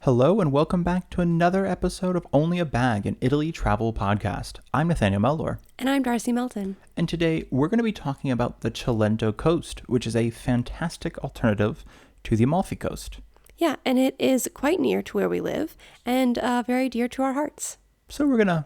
Hello and welcome back to another episode of Only a Bag, an Italy travel podcast. I'm Nathaniel Meldor. And I'm Darcy Melton. And today we're going to be talking about the Cilento Coast, which is a fantastic alternative to the Amalfi Coast. Yeah, and it is quite near to where we live and very dear to our hearts. So we're going to,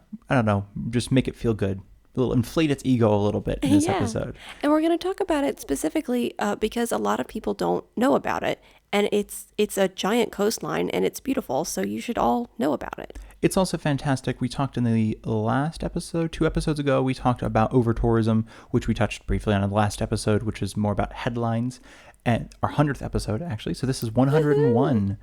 just make it feel good. Inflate its ego a little bit in this episode. And we're going to talk about it specifically because a lot of people don't know about it. And it's a giant coastline and it's beautiful, so you should all know about it. It's also fantastic. We talked in the last episode, 2 episodes ago, we talked about over-tourism, which we touched briefly on in the last episode, which is more about headlines, and our 100th episode, actually. So this is 101.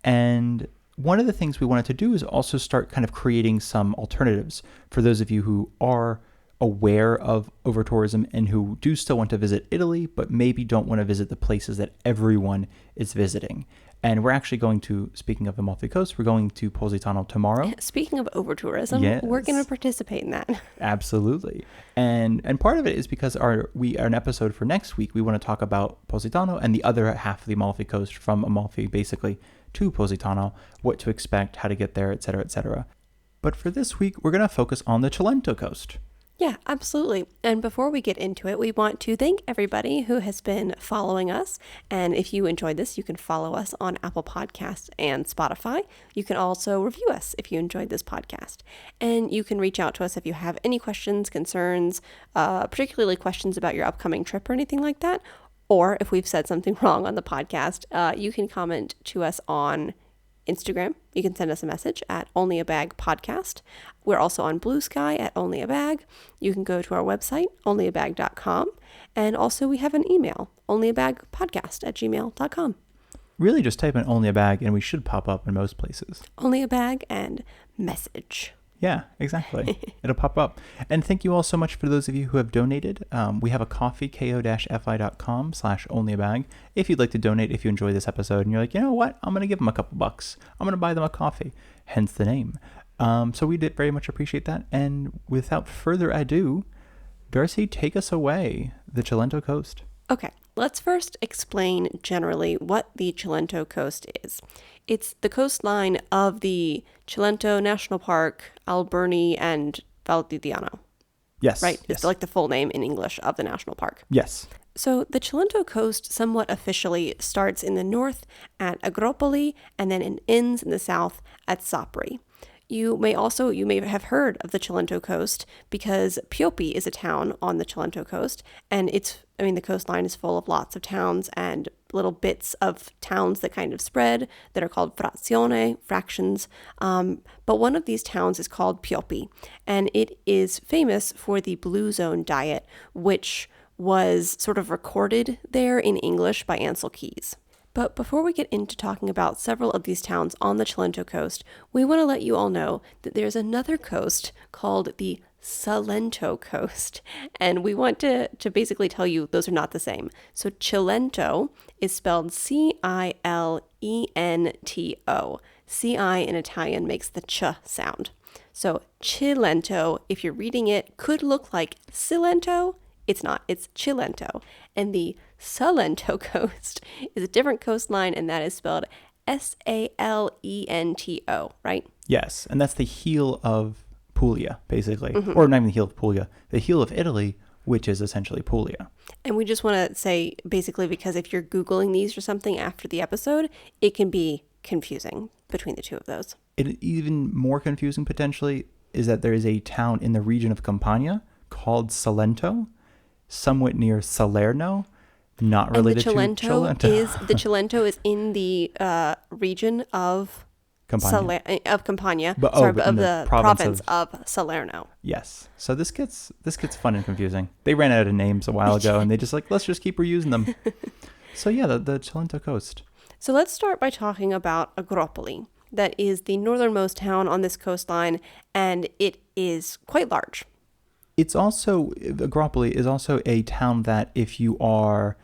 And one of the things we wanted to do is also start kind of creating some alternatives for those of you who are aware of over-tourism and who do still want to visit Italy, but maybe don't want to visit the places that everyone is visiting. And we're actually going to, speaking of Amalfi Coast, we're going to Positano tomorrow. Speaking of over-tourism, We're going to participate in that. Absolutely. And part of it is because our an episode for next week, we want to talk about Positano and the other half of the Amalfi Coast, from Amalfi basically to Positano, what to expect, how to get there, etc., etc. But for this week, we're going to focus on the Cilento Coast. Yeah, absolutely. And before we get into it, we want to thank everybody who has been following us. And if you enjoyed this, you can follow us on Apple Podcasts and Spotify. You can also review us if you enjoyed this podcast. And you can reach out to us if you have any questions, concerns, particularly questions about your upcoming trip or anything like that. Or if we've said something wrong on the podcast, you can comment to us on Instagram. You can send us a message at Only a Bag Podcast. We're also on Blue Sky at Only a Bag. You can go to our website, onlyabag.com. And also we have an email, onlyabagpodcast@gmail.com. Really just type in Only a Bag and we should pop up in most places. Only a Bag and message. Yeah, exactly. It'll pop up. And thank you all so much for those of you who have donated. We have a coffee, ko-fi.com/onlyabag. If you'd like to donate, if you enjoy this episode and you're like, you know what, I'm going to give them a couple bucks. I'm going to buy them a coffee, hence the name. So we did very much appreciate that. And without further ado, Darcy, take us away, the Cilento Coast. Okay, let's first explain generally what the Cilento Coast is. It's the coastline of the Cilento National Park, Alberni, and Val di Diano. Yes. Right? Yes. It's like the full name in English of the national park. Yes. So the Cilento Coast somewhat officially starts in the north at Agropoli and then it ends in the south at Sapri. You may have heard of the Cilento Coast because Piopi is a town on the Cilento Coast, and the coastline is full of lots of towns and little bits of towns that kind of spread that are called frazione, fractions. But one of these towns is called Piopi, and it is famous for the Blue Zone diet, which was sort of recorded there in English by Ansel Keys. But before we get into talking about several of these towns on the Cilento Coast, we want to let you all know that there's another coast called the Cilento Coast. And we want to basically tell you those are not the same. So Cilento is spelled Cilento. Ci in Italian makes the ch sound. So Cilento, if you're reading it, could look like Cilento. It's not. It's Cilento. And the Cilento Coast is a different coastline, and that is spelled Salento, right? Yes, and that's the heel of Puglia, basically. Mm-hmm. Or not even the heel of Puglia, the heel of Italy, which is essentially Puglia. And we just want to say, basically, because if you're Googling these or something after the episode, it can be confusing between the two of those. Even more confusing, potentially, is that there is a town in the region of Campania called Cilento, somewhat near Salerno, not related to Cilento. The Cilento is in the region of Campania. Campania, But the province of Salerno. Yes. So this gets fun and confusing. They ran out of names a while ago, and they just let's just keep reusing them. So yeah, the Cilento Coast. So let's start by talking about Agropoli. That is the northernmost town on this coastline, and it is quite large. Agropoli is also a town that if you are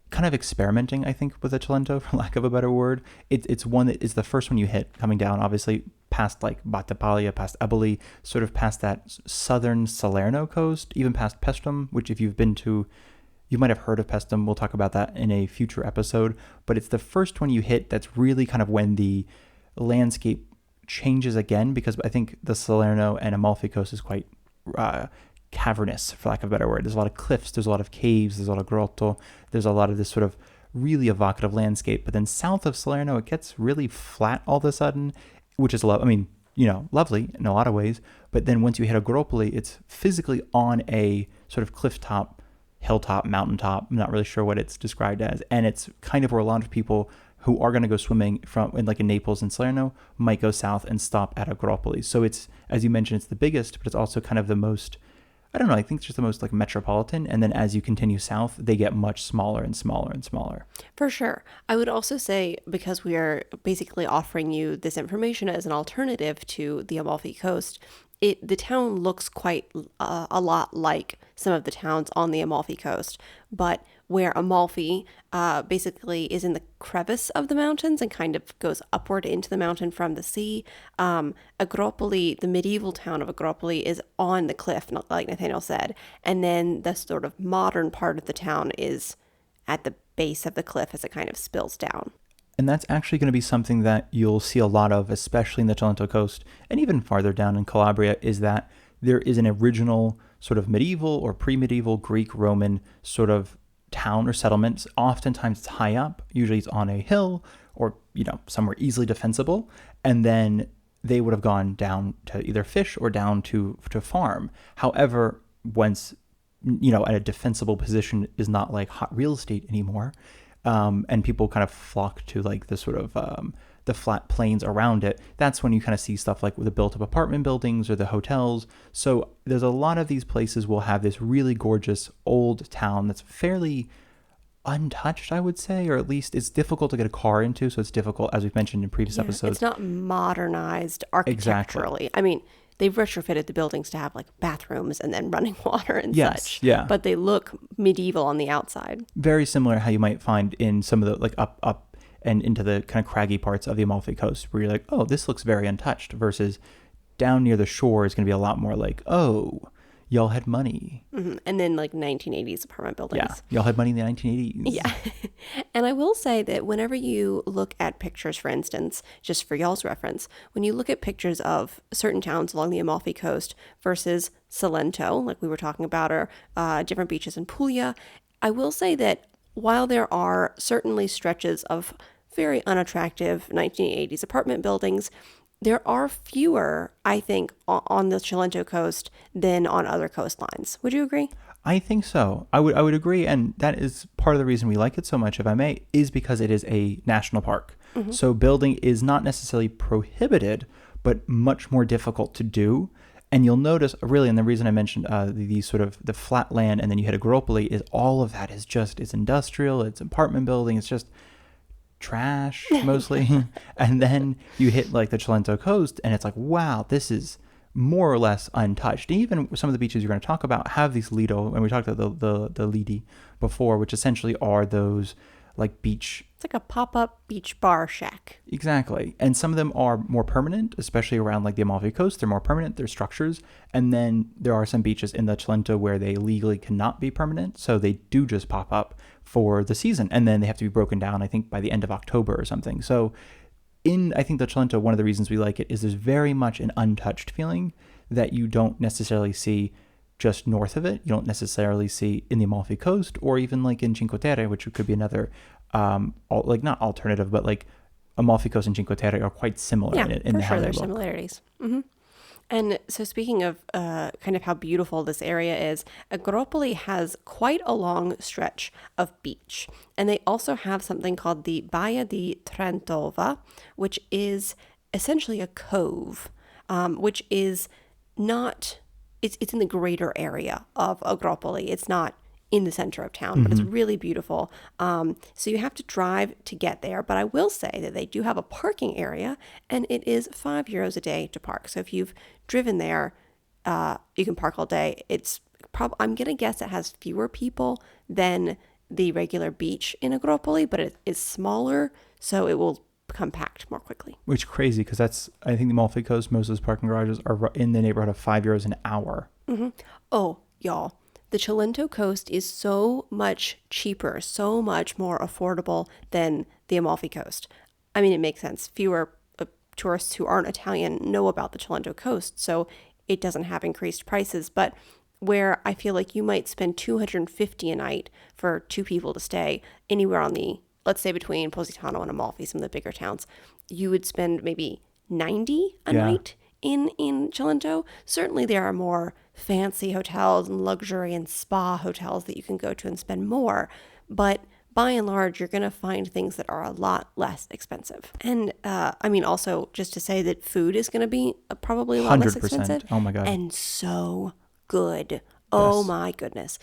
kind of experimenting, I think, with the Cilento, for lack of a better word, it's one that is the first one you hit coming down, obviously, past like Battipaglia, past Eboli, sort of past that southern Salerno coast, even past Paestum, which if you've been to, you might have heard of Paestum. We'll talk about that in a future episode, but it's the first one you hit that's really kind of when the landscape changes again, because I think the Salerno and Amalfi Coast is quite cavernous, for lack of a better word. There's a lot of cliffs, there's a lot of caves, there's a lot of grotto, there's a lot of this sort of really evocative landscape. But then south of Salerno, it gets really flat all of a sudden, which is lovely in a lot of ways. But then once you hit Agropoli, it's physically on a sort of cliff top, hilltop, mountaintop. I'm not really sure what it's described as. And it's kind of where a lot of people who are going to go swimming in Naples and Salerno might go south and stop at Agropoli. So it's, as you mentioned, it's the biggest, but it's also kind of the most, I don't know, I think it's just the most metropolitan. And then as you continue south, they get much smaller and smaller and smaller. For sure. I would also say, because we are basically offering you this information as an alternative to the Amalfi Coast, the town looks quite a lot like some of the towns on the Amalfi Coast, but where Amalfi basically is in the crevice of the mountains and kind of goes upward into the mountain from the sea. Agropoli, the medieval town of Agropoli, is on the cliff, like Nathaniel said, and then the sort of modern part of the town is at the base of the cliff as it kind of spills down. And that's actually going to be something that you'll see a lot of, especially in the Cilento Coast and even farther down in Calabria, is that there is an original sort of medieval or pre-medieval Greek Roman sort of town or settlement. Oftentimes it's high up, usually it's on a hill or, somewhere easily defensible. And then they would have gone down to either fish or down to farm. However, once, at a defensible position is not like hot real estate anymore, and people kind of flock to the sort of the flat plains around it, that's when you kind of see stuff like the built up apartment buildings or the hotels. So there's a lot of these places will have this really gorgeous old town that's fairly untouched, I would say, or at least it's difficult to get a car into. So it's difficult, as we've mentioned in previous episodes. It's not modernized architecturally. Exactly. I mean, they've retrofitted the buildings to have bathrooms and then running water and such. Yeah. But they look medieval on the outside. Very similar how you might find in some of the up and into the kind of craggy parts of the Amalfi Coast, where you're like, oh, this looks very untouched, versus down near the shore is going to be a lot more like, oh, y'all had money. Mm-hmm. And then 1980s apartment buildings. Yeah, y'all had money in the 1980s. Yeah. And I will say that whenever you look at pictures, for instance, just for y'all's reference, when you look at pictures of certain towns along the Amalfi Coast versus Cilento, like we were talking about, or different beaches in Puglia, I will say that while there are certainly stretches of very unattractive 1980s apartment buildings, there are fewer, I think, on the Cilento Coast than on other coastlines. Would you agree? I think so. I would agree, and that is part of the reason we like it so much, if I may, is because it is a national park. Mm-hmm. So building is not necessarily prohibited, but much more difficult to do. And you'll notice, really, and the reason I mentioned the sort of the flat land, and then you hit Agropoli, is all of that is just, it's industrial, it's apartment building, it's just trash mostly. And then you hit the Cilento Coast, and it's like, wow, this is more or less untouched. Even some of the beaches you're going to talk about have these lido, and we talked about the lidi before, which essentially are those beach. It's like a pop-up beach bar shack. Exactly. And some of them are more permanent, especially around the Amalfi Coast. They're more permanent, they're structures. And then there are some beaches in the Cilento where they legally cannot be permanent, so they do just pop up for the season. And then they have to be broken down, I think, by the end of October or something. So I think the Cilento, one of the reasons we like it is there's very much an untouched feeling that you don't necessarily see just north of it. You don't necessarily see in the Amalfi Coast, or even in Cinque Terre, which could be another, not alternative, but Amalfi Coast and Cinque Terre are quite similar in for sure there's similarities. Mm-hmm. And so speaking of kind of how beautiful this area is, Agropoli has quite a long stretch of beach. And they also have something called the Baia di Trentova, which is essentially a cove, which is not... It's in the greater area of Agropoli. It's not in the center of town, but it's really beautiful. So you have to drive to get there. But I will say that they do have a parking area, and it is €5 a day to park. So if you've driven there, you can park all day. I'm going to guess it has fewer people than the regular beach in Agropoli, but it is smaller, so it will become packed more quickly. Which is crazy, because I think the Amalfi Coast, most of those parking garages are in the neighborhood of €5 an hour. Mm-hmm. Oh, y'all, the Cilento Coast is so much cheaper, so much more affordable than the Amalfi Coast. I mean, it makes sense. Fewer tourists who aren't Italian know about the Cilento Coast, so it doesn't have increased prices. But where I feel like you might spend $250 a night for 2 people to stay anywhere on the, let's say between Positano and Amalfi, some of the bigger towns, you would spend maybe $90 a night in Cilento. Certainly there are more fancy hotels and luxury and spa hotels that you can go to and spend more, but by and large, you're going to find things that are a lot less expensive. And I mean, also just to say that food is going to be probably a lot less 100%. expensive. Oh my God. And so good. Oh my goodness.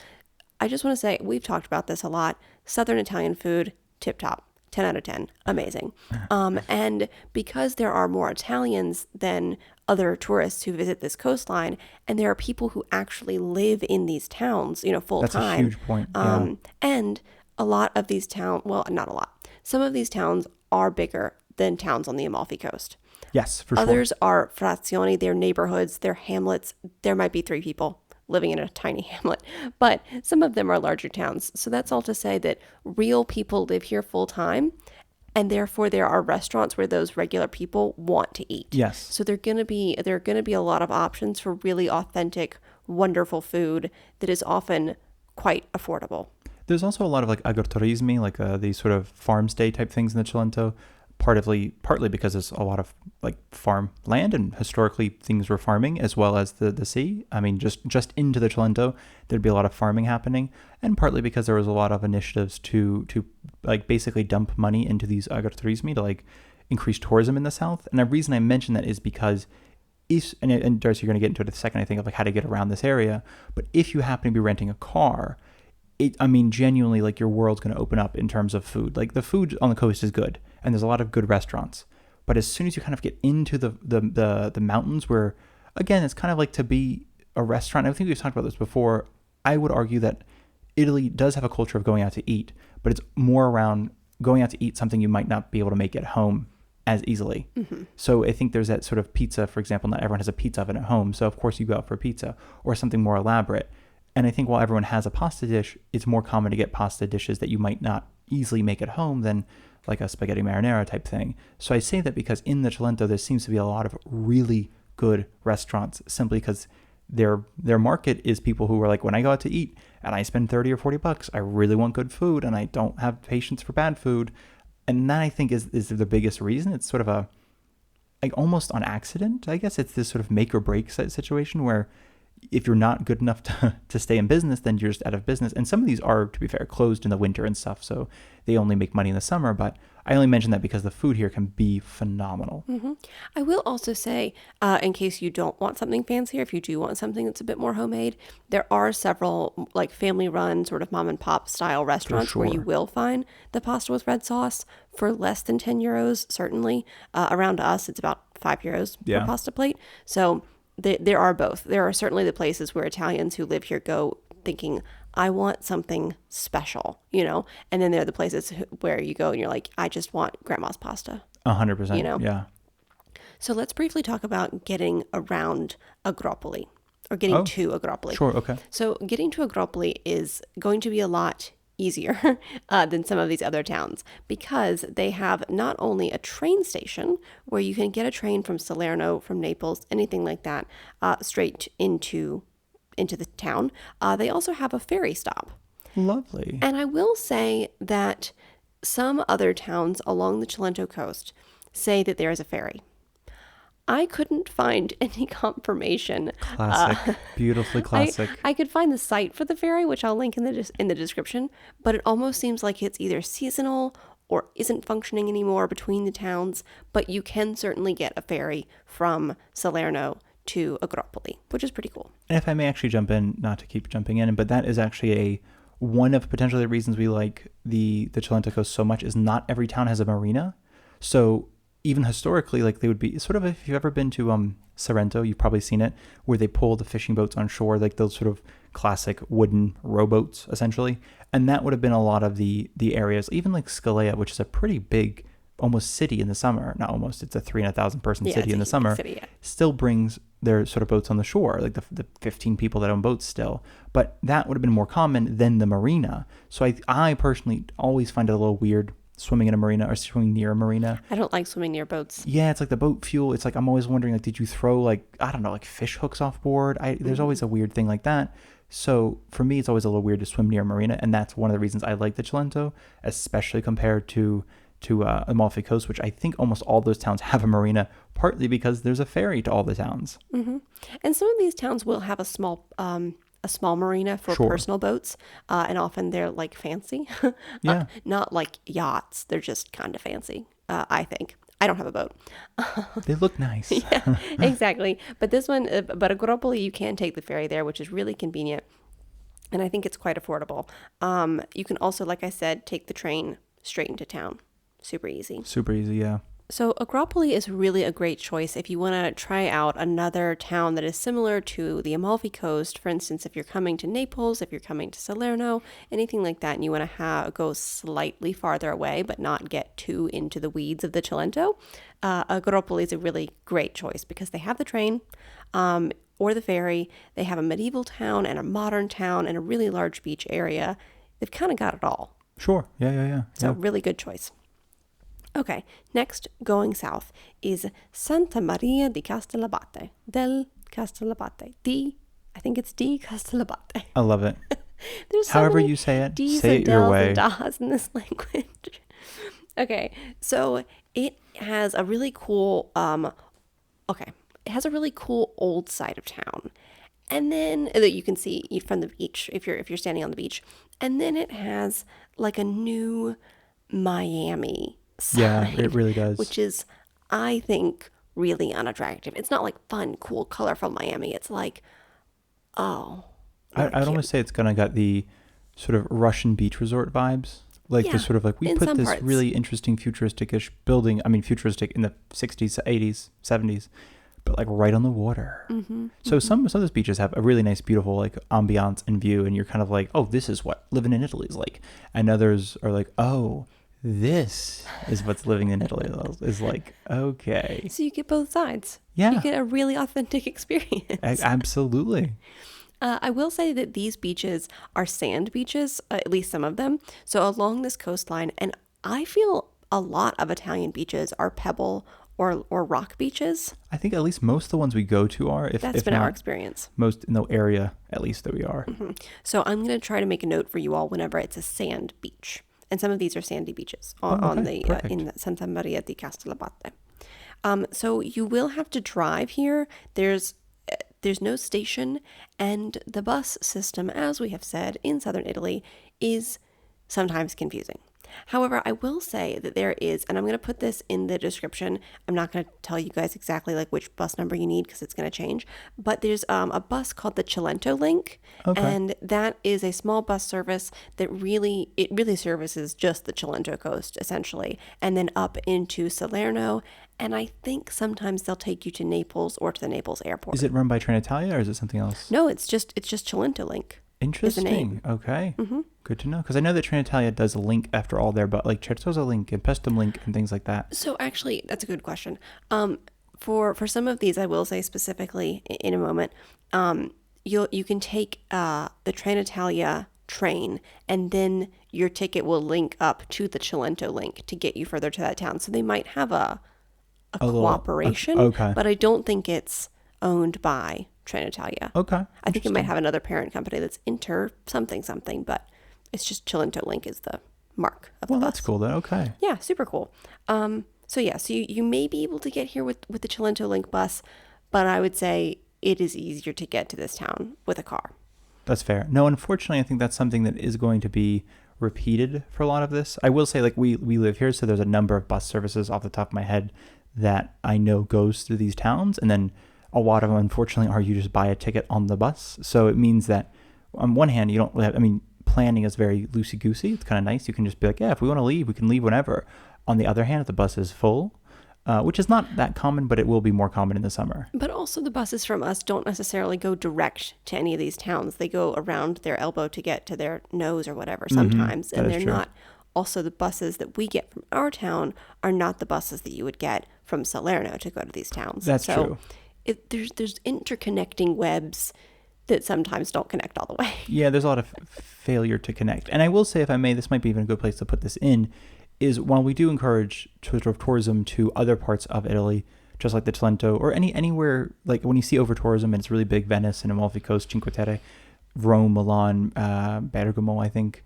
I just want to say, we've talked about this a lot. Southern Italian food, tip top. 10 out of 10. Amazing. And because there are more Italians than other tourists who visit this coastline, and there are people who actually live in these towns, full That's time. a huge point. Yeah. And a lot of these towns, well, not a lot. Some of these towns are bigger than towns on the Amalfi Coast. Yes, for sure. Others are frazioni, they're neighborhoods, they're hamlets. There might be 3 people living in a tiny hamlet, but some of them are larger towns. So that's all to say that real people live here full time, and therefore there are restaurants where those regular people want to eat. Yes. So there are going to be a lot of options for really authentic, wonderful food that is often quite affordable. There's also a lot of like agriturismi, like these sort of farm stay type things in the Cilento, partly because there's a lot of like farm land and historically things were farming as well as the sea. I mean, just into the Cilento, there'd be a lot of farming happening, and partly because there was a lot of initiatives to like basically dump money into these agriturismi to like increase tourism in the south. And the reason I mention that is because and Darcy, you're going to get into it in a second, I think, of like how to get around this area. But if you happen to be renting a car, genuinely, like your world's going to open up in terms of food. Like the food on the coast is good, and there's a lot of good restaurants. But as soon as you kind of get into the mountains, where again, it's kind of like to be a restaurant. I think we've talked about this before. I would argue that Italy does have a culture of going out to eat, but it's more around going out to eat something you might not be able to make at home as easily. Mm-hmm. So I think there's that sort of pizza, for example. Not everyone has a pizza oven at home, so of course you go out for pizza or something more elaborate. And I think while everyone has a pasta dish, it's more common to get pasta dishes that you might not easily make at home than like a spaghetti marinara type thing. So I say that because in the Cilento, there seems to be a lot of really good restaurants simply because their market is people who are like, when I go out to eat and I spend 30 or 40 bucks, I really want good food and I don't have patience for bad food. And that I think is the biggest reason. It's sort of like almost on accident, I guess. It's this sort of make or break situation where if you're not good enough to stay in business, then you're just out of business. And some of these are, to be fair, closed in the winter and stuff, so they only make money in the summer. But I only mention that because the food here can be phenomenal. Mm-hmm. I will also say, in case you don't want something fancier, if you do want something that's a bit more homemade, there are several like family-run sort of mom and pop style restaurants where you will find the pasta with red sauce for less than 10 euros. Certainly, around us, it's about 5 euros per pasta plate. So there are both. There are certainly the places where Italians who live here go thinking, I want something special, and then there are the places where you go and you're like, I just want grandma's pasta. 100%. Yeah. So let's briefly talk about getting around Agropoli or getting to Agropoli. Sure. Okay. So getting to Agropoli is going to be a lot easier than some of these other towns because they have not only a train station where you can get a train from Salerno, from Naples, anything like that, straight into the town. They also have a ferry stop. Lovely. And I will say that some other towns along the Cilento Coast say that there is a ferry. I couldn't find any confirmation. Classic. Beautifully classic. I could find the site for the ferry, which I'll link in the description, but it almost seems like it's either seasonal or isn't functioning anymore between the towns, but you can certainly get a ferry from Salerno to Agropoli, which is pretty cool. And if I may actually jump in, not to keep jumping in, but that is actually one of potentially the reasons we like the Cilento Coast so much is not every town has a marina. So even historically, like they would be sort of, if you've ever been to Cilento, you've probably seen it, where they pull the fishing boats on shore, like those sort of classic wooden rowboats, essentially. And that would have been a lot of the areas, even like Scalea, which is a pretty big, almost city in the summer. Not almost, it's a 300,000 person city in the summer. City, still brings their sort of boats on the shore, like the 15 people that own boats still. But that would have been more common than the marina. So I personally always find it a little weird swimming in a marina or swimming near a marina. I don't like swimming near boats. Yeah, it's like the boat fuel. It's like I'm always wondering, like, did you throw like, I don't know, like fish hooks off board? There's always a weird thing like that. So for me, it's always a little weird to swim near a marina, and that's one of the reasons I like the Cilento, especially compared to Amalfi Coast, which I think almost all those towns have a marina, partly because there's a ferry to all the towns. Mm-hmm. And some of these towns will have a small marina for personal boats, and often they're like fancy. Yeah. Not like yachts. They're just kind of fancy, I think. I don't have a boat. They look nice. Yeah, exactly. But this one, but Agropoli, you can take the ferry there, which is really convenient. And I think it's quite affordable. You can also, like I said, take the train straight into town. Super easy. Super easy, yeah. So Agropoli is really a great choice if you want to try out another town that is similar to the Amalfi Coast. For instance, if you're coming to Naples, if you're coming to Salerno, anything like that, and you want to go slightly farther away but not get too into the weeds of the Cilento, Agropoli is a really great choice because they have the train or the ferry. They have a medieval town and a modern town and a really large beach area. They've kind of got it all. Sure. Yeah. So really good choice. Okay, next, going south, is Santa Maria di Castellabate, I think it's di Castellabate. I love it. There's so However many you say it, D's say and it your dells way. and das in this language. Okay, so it has a really cool, it has a really cool old side of town. And then that you can see from the beach if you're standing on the beach. And then it has like a new Miami side, Yeah, it really does. which is, I think, really unattractive. It's not like fun, cool, colorful Miami. It's like, oh. I'd almost say it's kind of got the sort of Russian beach resort vibes. Like Yeah, the sort of like, we in put some this parts. really interesting futuristic-ish building, I mean futuristic in the 60s, 80s, 70s, but like right on the water. So some of those beaches have a really nice, beautiful like ambiance and view, and you're kind of like, oh, this is what living in Italy is like. And others are like, oh, this is what's living in Italy is like. Okay. So you get both sides. Yeah. You get a really authentic experience. Absolutely. I will say that these beaches are sand beaches, at least some of them. So along this coastline, and I feel a lot of Italian beaches are pebble or rock beaches. I think at least most of the ones we go to are, if That's been not our experience. most in the area, at least that we are. So I'm going to try to make a note for you all whenever it's a sand beach. And some of these are sandy beaches on okay, the in the Santa Maria di Castellabate. So you will have to drive here. There's no station, and the bus system, as we have said, in southern Italy is sometimes confusing. However, I will say that there is, and I'm going to put this in the description. I'm not going to tell you guys exactly like which bus number you need because it's going to change. But there's a bus called the Cilento Link, and that is a small bus service that really services just the Cilento Coast essentially, and then up into Salerno. And I think sometimes they'll take you to Naples or to the Naples airport. Is it run by Trenitalia or is it something else? No, it's just Cilento Link. Interesting. Okay. Good to know. Because I know that Trenitalia does a link after all there, but like Certosa Link and Pestum Link and things like that. So actually, that's a good question. For some of these, I will say specifically in a moment, you can take the Trenitalia train, and then your ticket will link up to the Cilento Link to get you further to that town. So they might have a cooperation, okay. but I don't think it's owned by Trenitalia. Okay. I think it might have another parent company that's Inter something, but it's just Cilento Link is the mark of the bus. That's cool then. Okay. Yeah, super cool. So you may be able to get here with the Cilento Link bus, but I would say it is easier to get to this town with a car. That's fair. No, unfortunately, I think that's something that is going to be repeated for a lot of this. I will say, like, we live here, so there's a number of bus services off the top of my head that I know goes through these towns, and then a lot of them, unfortunately, are you just buy a ticket on the bus. So it means that on one hand, you don't really have, I mean, planning is very loosey-goosey. It's kind of nice. You can just be like, yeah, if we want to leave, we can leave whenever. On the other hand, if the bus is full, which is not that common, but it will be more common in the summer. But also the buses from us don't necessarily go direct to any of these towns. They go around their elbow to get to their nose or whatever sometimes. And they're not, also the buses that we get from our town are not the buses that you would get from Salerno to go to these towns. That's true. There's interconnecting webs that sometimes don't connect all the way. Yeah, there's a lot of failure to connect. And I will say, if I may, this might be even a good place to put this in. is while we do encourage sort of tourism to other parts of Italy, just like the Cilento or anywhere, like when you see over tourism and it's really big, Venice and Amalfi Coast, Cinque Terre, Rome, Milan, Bergamo, I think.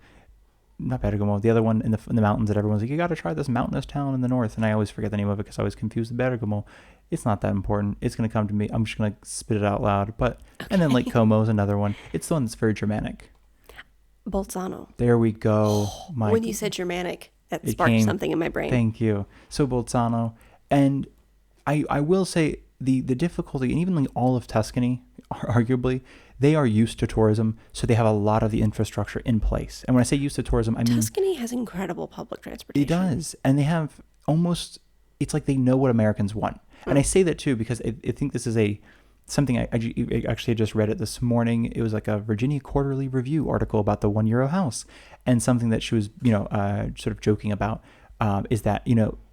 Not Bergamo, the other one in the mountains that everyone's like, you got to try this mountainous town in the north. And I always forget the name of it because I always confuse the Bergamo. It's not that important. It's going to come to me. I'm just going to spit it out loud. But okay. And then Lake Como is another one. It's the one that's very Germanic. Bolzano. There we go. When you said Germanic, that sparked something in my brain. Thank you. So Bolzano. And I will say the difficulty, and even like all of Tuscany, arguably, they are used to tourism, so they have a lot of the infrastructure in place. And when I say used to tourism, I mean... Tuscany has incredible public transportation. It does. And they have almost... It's like they know what Americans want. And I say that, too, because I think this is something I actually just read it this morning. It was like a Virginia Quarterly Review article about the €1 house. And something that she was, sort of joking about is that,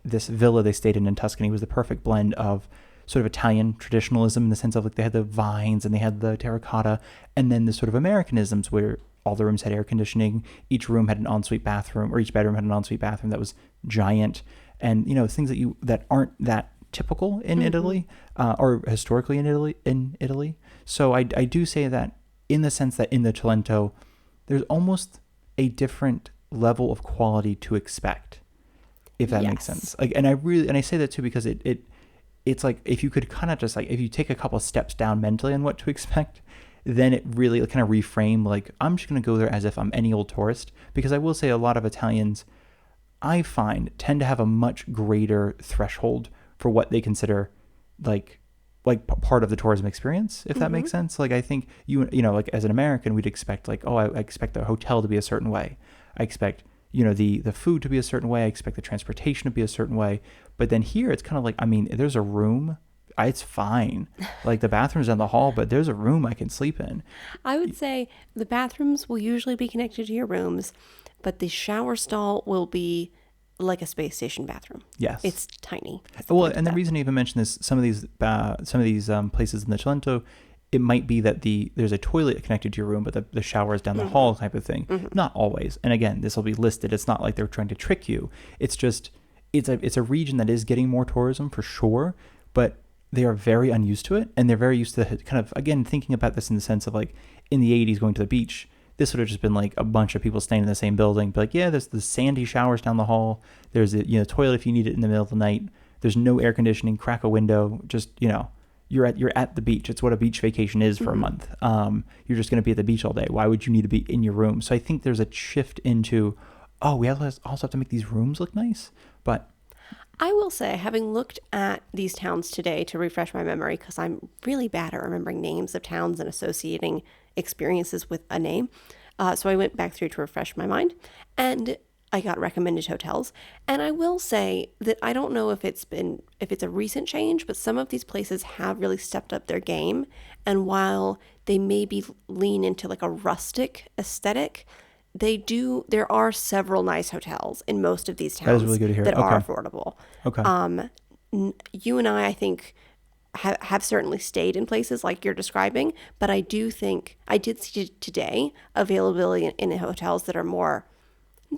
this villa they stayed in Tuscany was the perfect blend of sort of Italian traditionalism in the sense of like they had the vines and they had the terracotta, and then the sort of Americanisms where all the rooms had air conditioning, each room had an ensuite bathroom, or each bedroom had an ensuite bathroom that was giant, and things that aren't that typical in Italy or historically in Italy. So I do say that in the sense that in the Cilento there's almost a different level of quality to expect, if that makes sense. Like, and I say that too because it's like if you could kind of just like if you take a couple of steps down mentally on what to expect, then it really kind of reframe like I'm just going to go there as if I'm any old tourist. Because I will say a lot of Italians, I find, tend to have a much greater threshold for what they consider like part of the tourism experience, if that makes sense. Like I think like as an American, we'd expect like, I expect the hotel to be a certain way. I expect the food to be a certain way. I expect the transportation to be a certain way. But then here it's kind of like, I mean, there's a room, it's fine. Like the bathroom's down the hall, but there's a room I can sleep in. I would say the bathrooms will usually be connected to your rooms, but the shower stall will be like a space station bathroom. Yes. It's tiny. Well, and the reason I even mention this, some of these places in the Cilento, it might be that there's a toilet connected to your room, but the shower is down the hall type of thing. Not always. And again, this will be listed. It's not like they're trying to trick you. It's just, it's a region that is getting more tourism for sure, but they are very unused to it. And they're very used to kind of, again, thinking about this in the sense of like in the 80s going to the beach, this would have just been like a bunch of people staying in the same building. But like, yeah, there's the sandy showers down the hall. There's a toilet if you need it in the middle of the night. There's no air conditioning, crack a window, just, you're at the beach. It's what a beach vacation is for a month. You're just going to be at the beach all day. Why would you need to be in your room? So I think there's a shift into, we also have to make these rooms look nice. But I will say, having looked at these towns today to refresh my memory, because I'm really bad at remembering names of towns and associating experiences with a name. So I went back through to refresh my mind, and I got recommended hotels. And I will say that I don't know if it's a recent change, but some of these places have really stepped up their game. And while they maybe lean into like a rustic aesthetic, there are several nice hotels in most of these towns that is really good to hear. That are affordable. Okay. You and I think, have certainly stayed in places like you're describing, but I do think I did see today availability in hotels that are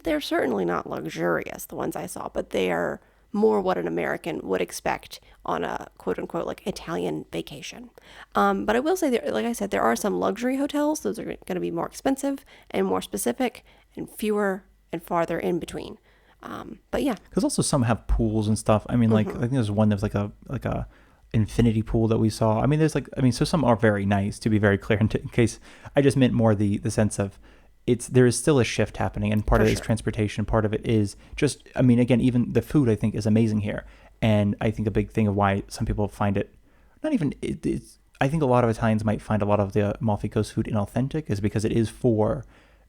they're certainly not luxurious, the ones I saw, but they are more what an American would expect on a quote unquote like Italian vacation. But I will say that, like I said, there are some luxury hotels. Those are going to be more expensive and more specific and fewer and farther in between. But yeah. Because also some have pools and stuff. I mean, like, I think there's one that was like a infinity pool that we saw. I mean, so some are very nice, to be very clear, in case I just meant more the sense of, there is still a shift happening, and part of it is transportation, part of it is just, I mean, again, even the food I think is amazing here. And I think a big thing of why some people find it, I think a lot of Italians might find a lot of the Amalfi Coast food inauthentic is because it is for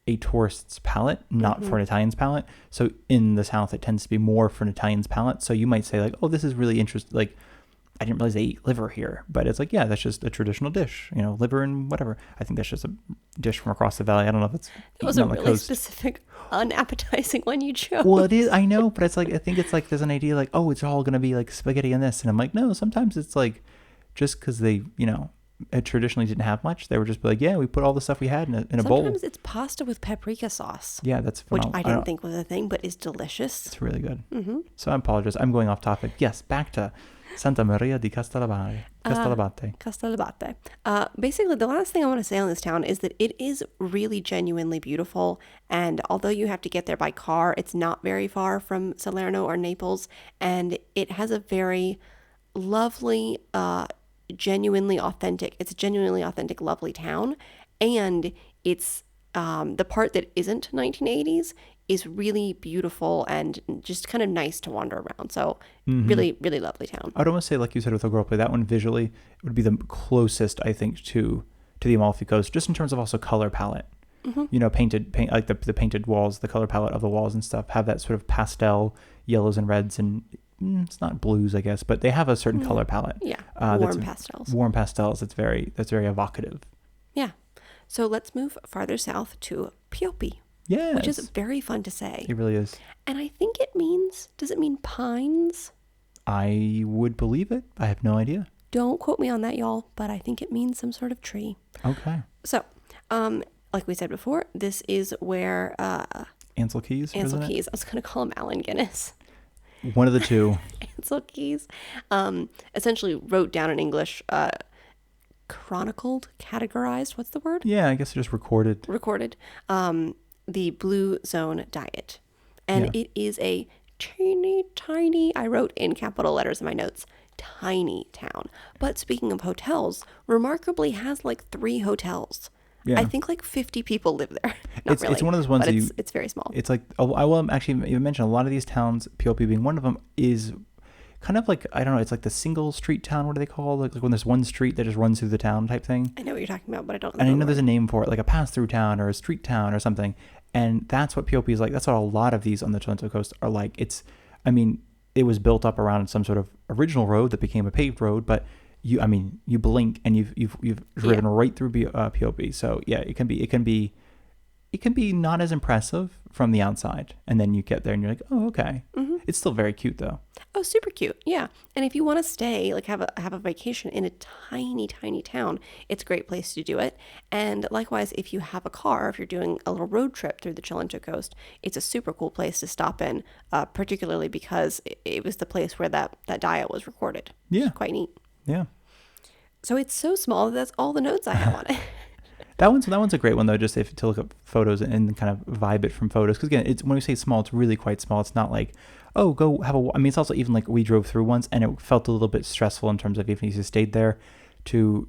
a tourist's palate, not for an Italian's palate. So in the South, it tends to be more for an Italian's palate. So you might say like, oh, this is really interesting. Like, I didn't realize they eat liver here, but it's like, yeah, that's just a traditional dish, liver and whatever. I think that's just a dish from across the valley. I don't know if it's that was a really specific, unappetizing one you chose. Well, it is. I know, but it's like, I think it's like there's an idea like, oh, it's all going to be like spaghetti and this. And I'm like, no, sometimes it's like just because they, traditionally didn't have much. They were just like, yeah, we put all the stuff we had in a bowl. Sometimes it's pasta with paprika sauce. Yeah, that's which phenomenal. I didn't think was a thing, but is delicious. It's really good. So I apologize. I'm going off topic. Yes, back to Santa Maria di Castellabate. Castellabate. Basically, the last thing I want to say on this town is that it is really genuinely beautiful. And although you have to get there by car, it's not very far from Salerno or Naples. And it has a very lovely, genuinely authentic, lovely town. And it's the part that isn't 1980s is really beautiful and just kind of nice to wander around. So really, really lovely town. I'd almost say, like you said with Agropoli, that one visually would be the closest, I think, to the Amalfi Coast, just in terms of also color palette. You know, paint like the painted walls, the color palette of the walls and stuff have that sort of pastel yellows and reds and it's not blues, I guess, but they have a certain color palette. Yeah, pastels. Warm pastels. That's very evocative. Yeah. So let's move farther south to Piopi. Yes. Which is very fun to say. It really is. And I think does it mean pines? I would believe it. I have no idea. Don't quote me on that, y'all, but I think it means some sort of tree. Okay. So, like we said before, this is where Ansel Keys. Ansel Keys. I was going to call him Allen Guinness. One of the two. Ansel Keys essentially wrote down in English, chronicled, categorized. What's the word? Yeah, I guess it just recorded. The Blue Zone diet. And it is a teeny tiny, I wrote in capital letters in my notes, tiny town. But speaking of hotels, remarkably has like 3 hotels. Yeah. I think like 50 people live there. It's one of those ones that it's very small. It's like, I will actually even mention a lot of these towns, Piopi being one of them, is kind of like, I don't know, it's like the single street town. What do they call it? Like when there's one street that just runs through the town type thing. I know what you're talking about, but I don't know. And I know there's a name for it, like a pass-through town or a street town or something. And that's what Piopi is like. That's what a lot of these on the Cilento Coast are like. It was built up around some sort of original road that became a paved road, but you blink and you've driven right through Piopi. So yeah, it can be not as impressive from the outside, and then you get there and you're like, oh, okay. It's still very cute though. Oh, super cute. Yeah. And if you want to stay, like have a vacation in a tiny, tiny town, it's a great place to do it. And likewise, if you have a car, if you're doing a little road trip through the Cilento Coast, it's a super cool place to stop in, particularly because it was the place where that diet was recorded. Yeah. It's quite neat. Yeah. So it's so small that's all the notes I have on it. That one's a great one though, just to look up photos and kind of vibe it from photos. Because again, it's when we say small, it's really quite small. It's not like, oh, go have a. I mean, it's also even like we drove through once, and it felt a little bit stressful in terms of even if you stayed there, to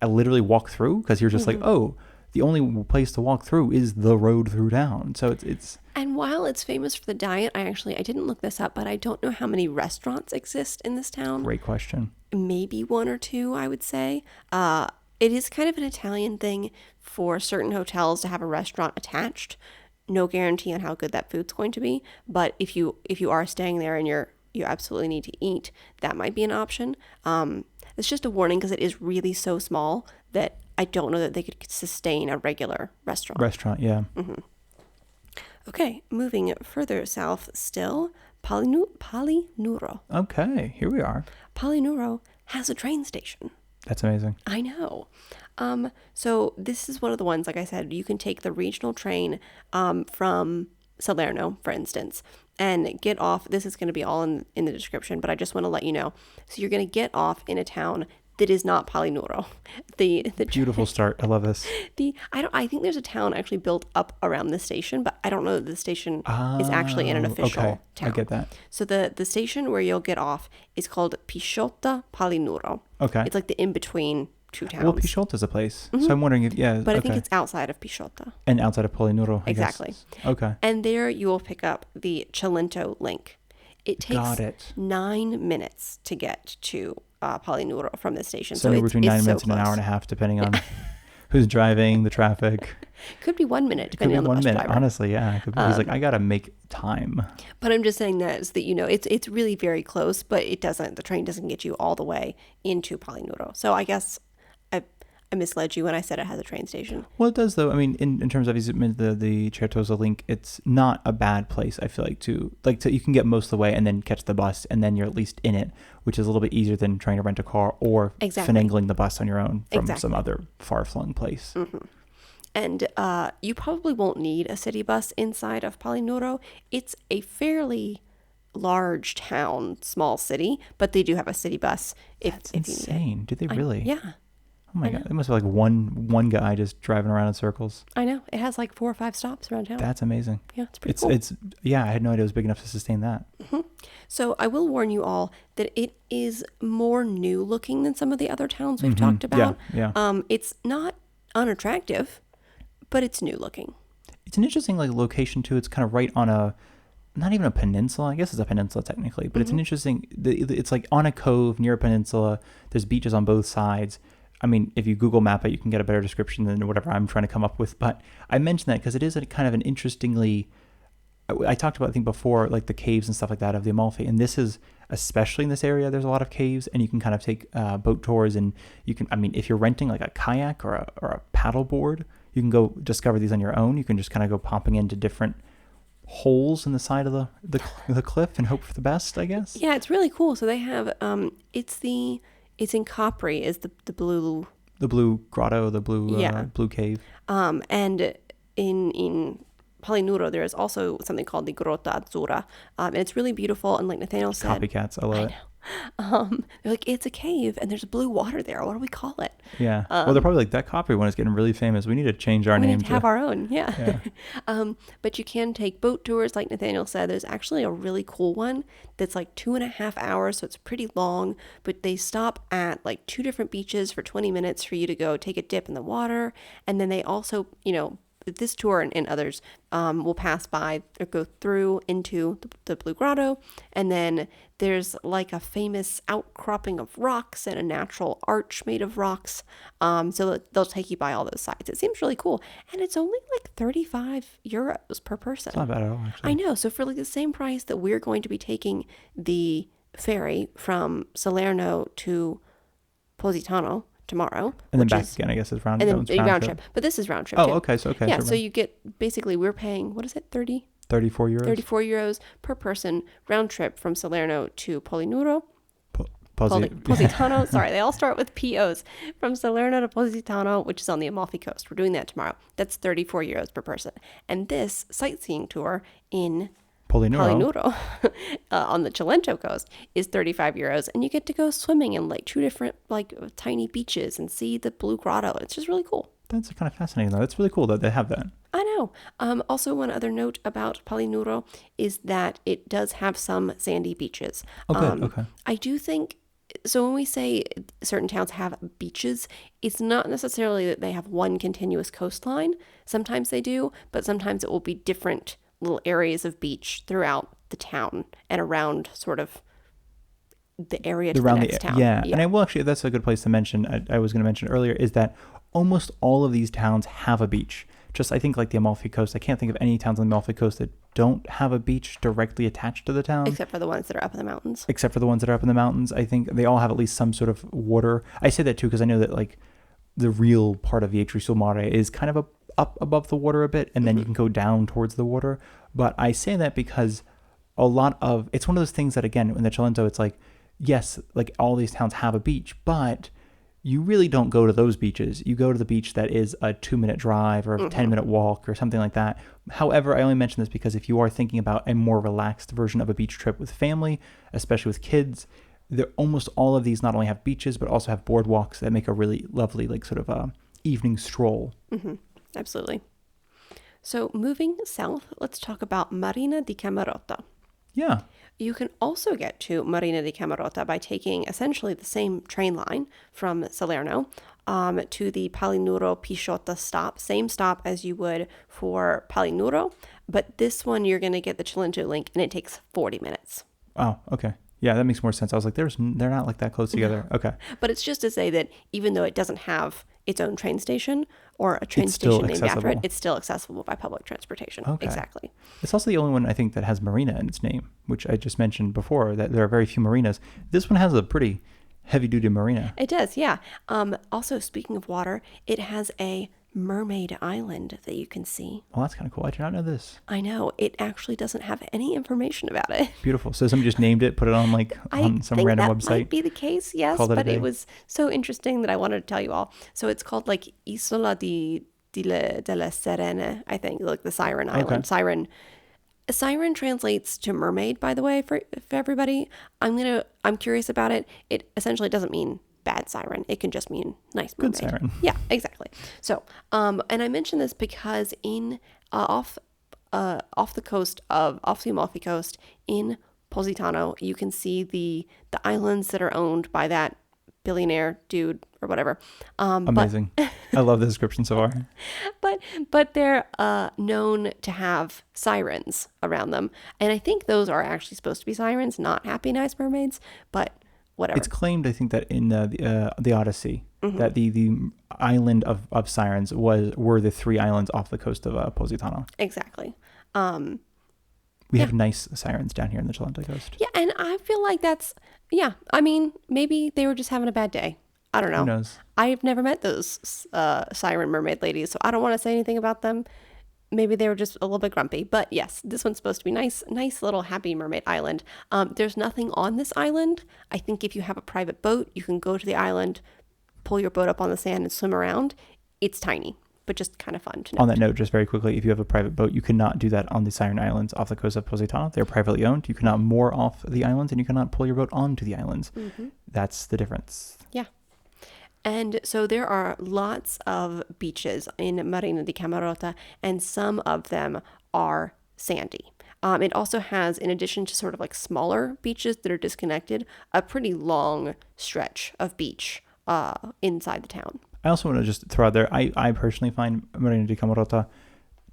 literally walk through, because you're just like, oh, the only place to walk through is the road through town. So it's. And while it's famous for the diet, I didn't look this up, but I don't know how many restaurants exist in this town. Great question. Maybe 1 or 2, I would say. It is kind of an Italian thing for certain hotels to have a restaurant attached. No guarantee on how good that food's going to be, but if you are staying there and you absolutely need to eat, that might be an option. It's just a warning because it is really so small that I don't know that they could sustain a regular restaurant. Yeah. Okay, moving further south still, Palinuro. Okay, here we are. Palinuro has a train station. That's amazing. I know. So this is one of the ones, like I said, you can take the regional train from Salerno, for instance, and get off. This is going to be all in the description, but I just want to let you know. So you're going to get off in a town that is not Palinuro. The beautiful start. I love this. I think there's a town actually built up around the station, but I don't know that the station is actually in an official town. I get that. So the station where you'll get off is called Pisciotta Palinuro. Okay. It's like the in-between 2 towns. Well, Pisciotta is a place. So I'm wondering if, But I think it's outside of Pisciotta. And outside of Palinuro, Exactly. I guess. Okay. And there you will pick up the Cilento link. It takes 9 minutes to get to Palinuro from the station. So between 9 minutes and an hour and a half, depending on who's driving, the traffic. Could be 1 minute, depending on the bus driver. Honestly, yeah. He's like, I got to make time. But I'm just saying that so that it's really very close, but the train doesn't get you all the way into Palinuro. So I guess I misled you when I said it has a train station. Well, it does, though. I mean, in terms of the Certosa link, it's not a bad place, I feel like, you can get most of the way and then catch the bus, and then you're at least in it, which is a little bit easier than trying to rent a car or finagling the bus on your own from some other far-flung place. Mm-hmm. And you probably won't need a city bus inside of Palinuro. It's a fairly large town, small city, but they do have a city bus if you need it. That's insane. Do they really? Yeah. Oh my God. It must be like one guy just driving around in circles. I know. It has like 4 or 5 stops around town. That's amazing. Yeah, it's pretty cool. I had no idea it was big enough to sustain that. Mm-hmm. So I will warn you all that it is more new looking than some of the other towns we've talked about. Yeah. It's not unattractive, but it's new looking. It's an interesting location too. It's kind of right on not even a peninsula. I guess it's a peninsula technically, but it's an interesting. It's like on a cove near a peninsula. There's beaches on both sides. I mean, if you Google map it, you can get a better description than whatever I'm trying to come up with. But I mentioned that because it is a kind of an interestingly. I talked about, I think before, like the caves and stuff like that of the Amalfi, and this is especially in this area. There's a lot of caves, and you can kind of take boat tours, and you can. I mean, if you're renting like a kayak or a paddle board, you can go discover these on your own. You can just kind of go popping into different holes in the side of the cliff and hope for the best, I guess. Yeah, it's really cool. So they have it's in Capri is the blue grotto, the blue cave. And in Palinuro there is also something called the Grotta Azzurra, and it's really beautiful. And like Nathaniel said, copycats, I love it. They're like, it's a cave and there's blue water there. What do we call it? Yeah. Well, they're probably like, that Capri one is getting really famous. We need to change our name. We need to have our own. Yeah. But you can take boat tours, like Nathaniel said. There's actually a really cool one that's like 2.5 hours, so it's pretty long. But they stop at like 2 different beaches for 20 minutes for you to go take a dip in the water, and then they also, this tour and others will pass by or go through into the Blue Grotto, and then there's like a famous outcropping of rocks and a natural arch made of rocks. So they'll take you by all those sites. It seems really cool, and it's only like 35 euros per person. It's not bad at all, actually. I know. So for like the same price that we're going to be taking the ferry from Salerno to Positano tomorrow, and then back again, I guess, is round trip. But this is round trip. Oh, okay. So yeah, so you get, basically we're paying, what is it, 34 euros? 34 euros per person round trip from Salerno to Palinuro. Positano. Sorry, they all start with POs. From Salerno to Positano, which is on the Amalfi Coast. We're doing that tomorrow. That's 34 euros per person. And this sightseeing tour in Palinuro on the Cilento Coast is 35 euros, and you get to go swimming in like 2 different like tiny beaches and see the Blue Grotto. It's just really cool. That's kind of fascinating, though. That's really cool that they have that. I know. Also, one other note about Palinuro is that it does have some sandy beaches. Oh, good. Okay. I do think, so when we say certain towns have beaches, it's not necessarily that they have one continuous coastline. Sometimes they do, but sometimes it will be different little areas of beach throughout the town and around sort of the area to the next town. Yeah. And I will actually, that's a good place to mention. I was going to mention earlier is that almost all of these towns have a beach. Just, I think, like the Amalfi Coast. I can't think of any towns on the Amalfi Coast that don't have a beach directly attached to the town. Except for the ones that are up in the mountains. I think they all have at least some sort of water. I say that too because I know that like the real part of Vietri sul Mare is kind of up above the water a bit, and then you can go down towards the water. But I say that because it's one of those things that, again, in the Cilento, it's like, yes, like all these towns have a beach, but you really don't go to those beaches. You go to the beach that is a 2-minute drive or a 10-minute walk or something like that. However, I only mention this because if you are thinking about a more relaxed version of a beach trip with family, especially with kids, almost all of these not only have beaches, but also have boardwalks that make a really lovely, like, sort of evening stroll. Mm-hmm. Absolutely. So moving south, let's talk about Marina di Camerota. Yeah. You can also get to Marina di Camerota by taking essentially the same train line from Salerno to the Palinuro Pisciotta stop. Same stop as you would for Palinuro, but this one you're going to get the Cilento link, and it takes 40 minutes. Oh, okay. Yeah, that makes more sense. I was like, they're not like that close together. Okay. But it's just to say that even though it doesn't have its own train station or a train station named after it, it's still accessible by public transportation. Okay. Exactly. It's also the only one, I think, that has marina in its name, which I just mentioned before, that there are very few marinas. This one has a pretty heavy duty marina. It does, yeah. Also, speaking of water, it has a mermaid island that you can see. Well, that's kind of cool. I did not know this. I know. It actually doesn't have any information about it. Beautiful. So somebody just named it, put it on on some random website. Might be the case, yes. But it was so interesting that I wanted to tell you all. So it's called like Isola delle Sirene, I think, like the Siren Island. Okay. Siren translates to mermaid, by the way, for everybody. I'm curious about it. It essentially doesn't mean bad siren. It can just mean nice mermaid. Good siren. Yeah, exactly. So, and I mentioned this because in off the coast off the Amalfi Coast in Positano, you can see the islands that are owned by that billionaire dude or whatever. Amazing. I love the description so far. But they're known to have sirens around them, and I think those are actually supposed to be sirens, not happy nice mermaids. But whatever. It's claimed, I think, that in the Odyssey, that the island of sirens were the 3 islands off the coast of Positano. Exactly. We have nice sirens down here in the Cilento Coast. Yeah, and I feel like I mean, maybe they were just having a bad day. I don't know. Who knows? I've never met those siren mermaid ladies, so I don't want to say anything about them. Maybe they were just a little bit grumpy. But yes, this one's supposed to be nice little happy mermaid island. There's nothing on this island. I think if you have a private boat, you can go to the island, pull your boat up on the sand and swim around. It's tiny, but just kind of fun to know. On that note, just very quickly, if you have a private boat, you cannot do that on the Siren Islands off the coast of Positano. They're privately owned. You cannot moor off the islands, and you cannot pull your boat onto the islands. That's the difference. Yeah. And so there are lots of beaches in Marina di Camerota, and some of them are sandy. It also has, in addition to sort of like smaller beaches that are disconnected, a pretty long stretch of beach inside the town. I also want to just throw out there, I personally find Marina di Camerota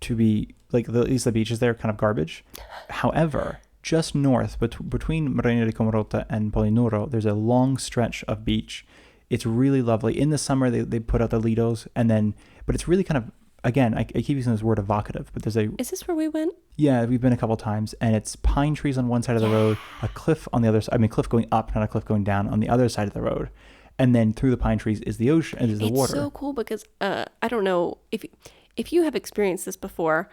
to be, like, at least the beaches there, kind of garbage. However, just north, between Marina di Camerota and Palinuro, there's a long stretch of beach. It's really lovely. In the summer, they put out the lidos, but it's really kind of, again, I keep using this word evocative, but Is this where we went? Yeah, we've been a couple times, and it's pine trees on one side of the road, a cliff on the other side. I mean, cliff going up, not a cliff going down on the other side of the road. And then through the pine trees is the ocean, is the water. It's so cool because I don't know if you have experienced this before.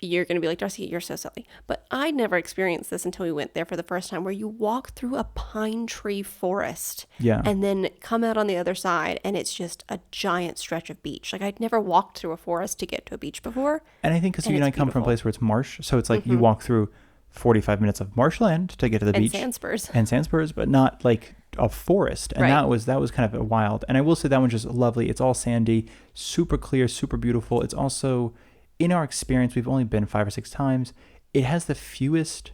You're going to be like, Darcy, you're so silly. But I never experienced this until we went there for the first time, where you walk through a pine tree forest and then come out on the other side, and it's just a giant stretch of beach. Like, I'd never walked through a forest to get to a beach before. And I think because you and I come from a place where it's marsh, so it's like you walk through 45 minutes of marshland to get to the beach. And sandspurs, but not like a forest. And that was kind of wild. And I will say that one's just lovely. It's all sandy, super clear, super beautiful. It's also, in our experience, we've only been 5 or 6 times. It has the fewest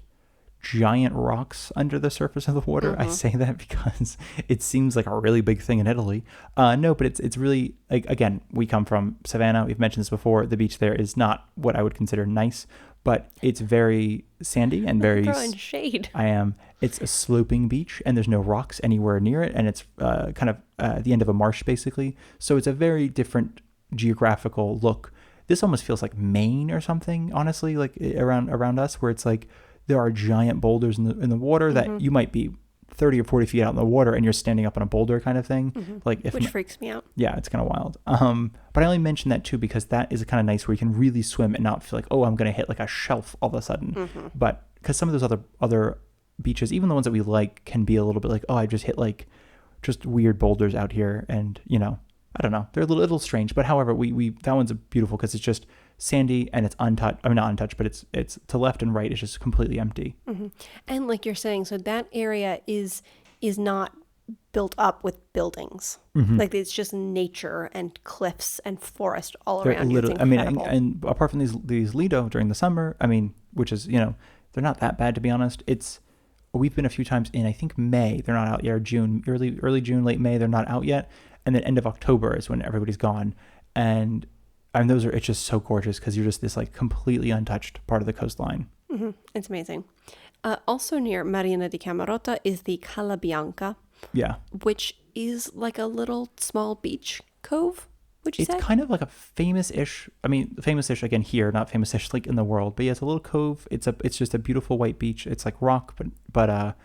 giant rocks under the surface of the water. I say that because it seems like a really big thing in Italy. No, but it's really, like, again, we come from Savannah. We've mentioned this before. The beach there is not what I would consider nice, but it's very sandy and very throwing shade. I am. It's a sloping beach, and there's no rocks anywhere near it, and it's kind of at the end of a marsh, basically. So it's a very different geographical look. This almost feels like Maine or something, honestly, like around us, where it's like there are giant boulders in the water that you might be 30 or 40 feet out in the water and you're standing up on a boulder kind of thing. Which freaks me out. Yeah, it's kind of wild. But I only mention that too because that is kind of nice where you can really swim and not feel like, oh, I'm going to hit like a shelf all of a sudden. But because some of those other beaches, even the ones that we like, can be a little bit like, oh, I just hit like just weird boulders out here, and I don't know, they're a little strange. But however, we that one's beautiful because it's just sandy and it's untouched. I mean, not untouched, but it's to left and right. It's just completely empty. And like you're saying, so that area is not built up with buildings. Like, it's just nature and cliffs and forest all around you. It's incredible. I mean, and apart from these Lido during the summer, I mean, which is, they're not that bad, to be honest. We've been a few times in, I think, May. They're not out yet, or June, early June, late May. They're not out yet. And then end of October is when everybody's gone. And I mean, it's just so gorgeous because you're just this like completely untouched part of the coastline. It's amazing. Also near Marina di Camerota is the Cala Bianca. Yeah. Which is like a little small beach cove, would you say? It's kind of like a famous-ish again here, not famous-ish like in the world. But yeah, it's a little cove. It's just a beautiful white beach. It's like rock, but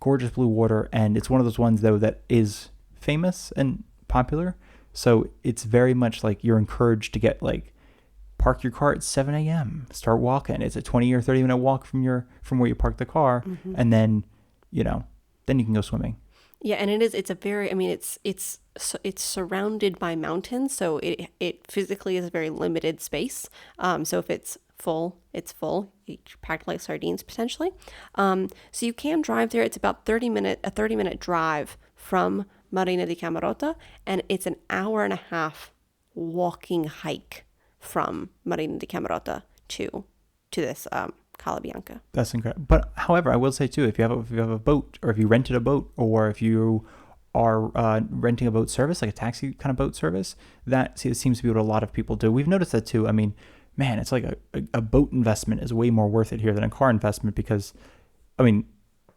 gorgeous blue water, and it's one of those ones though that is famous and popular. So it's very much like you're encouraged to get like park your car at 7 a.m. Start walking. It's a 20 or 30 minute walk from where you park the car, and then then you can go swimming. Yeah, and it's a very, I mean, it's surrounded by mountains, so it physically is a very limited space. So if it's full, it's full. You packed like sardines potentially. So you can drive there. It's about a 30-minute drive from Marina di Camerota, and it's an hour and a half walking hike from Marina di Camerota to this Cala Bianca. That's incredible. But however, I will say too, if you have a boat, or if you rented a boat, or if you are renting a boat service, like a taxi kind of boat service, it seems to be what a lot of people do. We've noticed that too. I mean, man, it's like a boat investment is way more worth it here than a car investment because, I mean,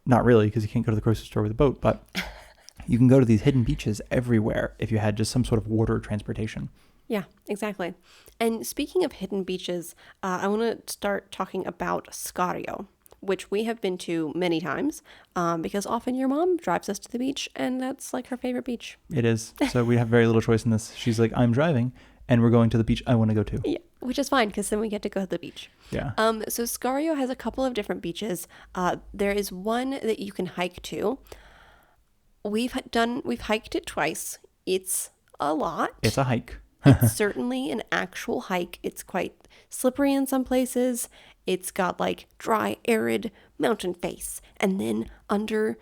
not really because you can't go to the grocery store with a boat, but you can go to these hidden beaches everywhere if you had just some sort of water transportation. Yeah, exactly. And speaking of hidden beaches, I want to start talking about Scario, which we have been to many times because often your mom drives us to the beach and that's like her favorite beach. It is. So we have very little choice in this. She's like, I'm driving and we're going to the beach I want to go to. Yeah, which is fine because then we get to go to the beach. Yeah. So Scario has a couple of different beaches. There is one that you can hike to. We've hiked it twice. It's a lot. It's a hike. It's certainly an actual hike. It's quite slippery in some places. It's got like dry, arid mountain face, and then under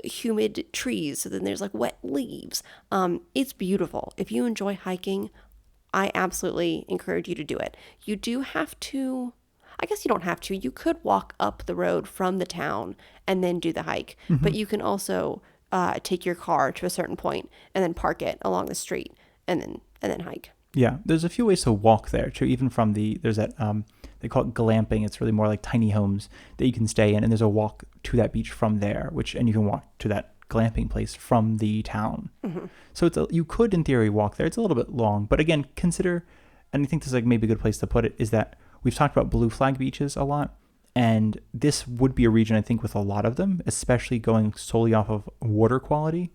humid trees. So then there's like wet leaves. It's beautiful. If you enjoy hiking, I absolutely encourage you to do it. You do have to, I guess you don't have to. You could walk up the road from the town and then do the hike, but you can also take your car to a certain point and then park it along the street and then hike. Yeah, there's a few ways to walk there too. Even from there's that they call it glamping. It's really more like tiny homes that you can stay in, and there's a walk to that beach from there, and you can walk to that glamping place from the town. So you could in theory walk there. It's a little bit long, but again, consider, and I think this is like maybe a good place to put it, is that we've talked about blue flag beaches a lot, and this would be a region I think with a lot of them, especially going solely off of water quality.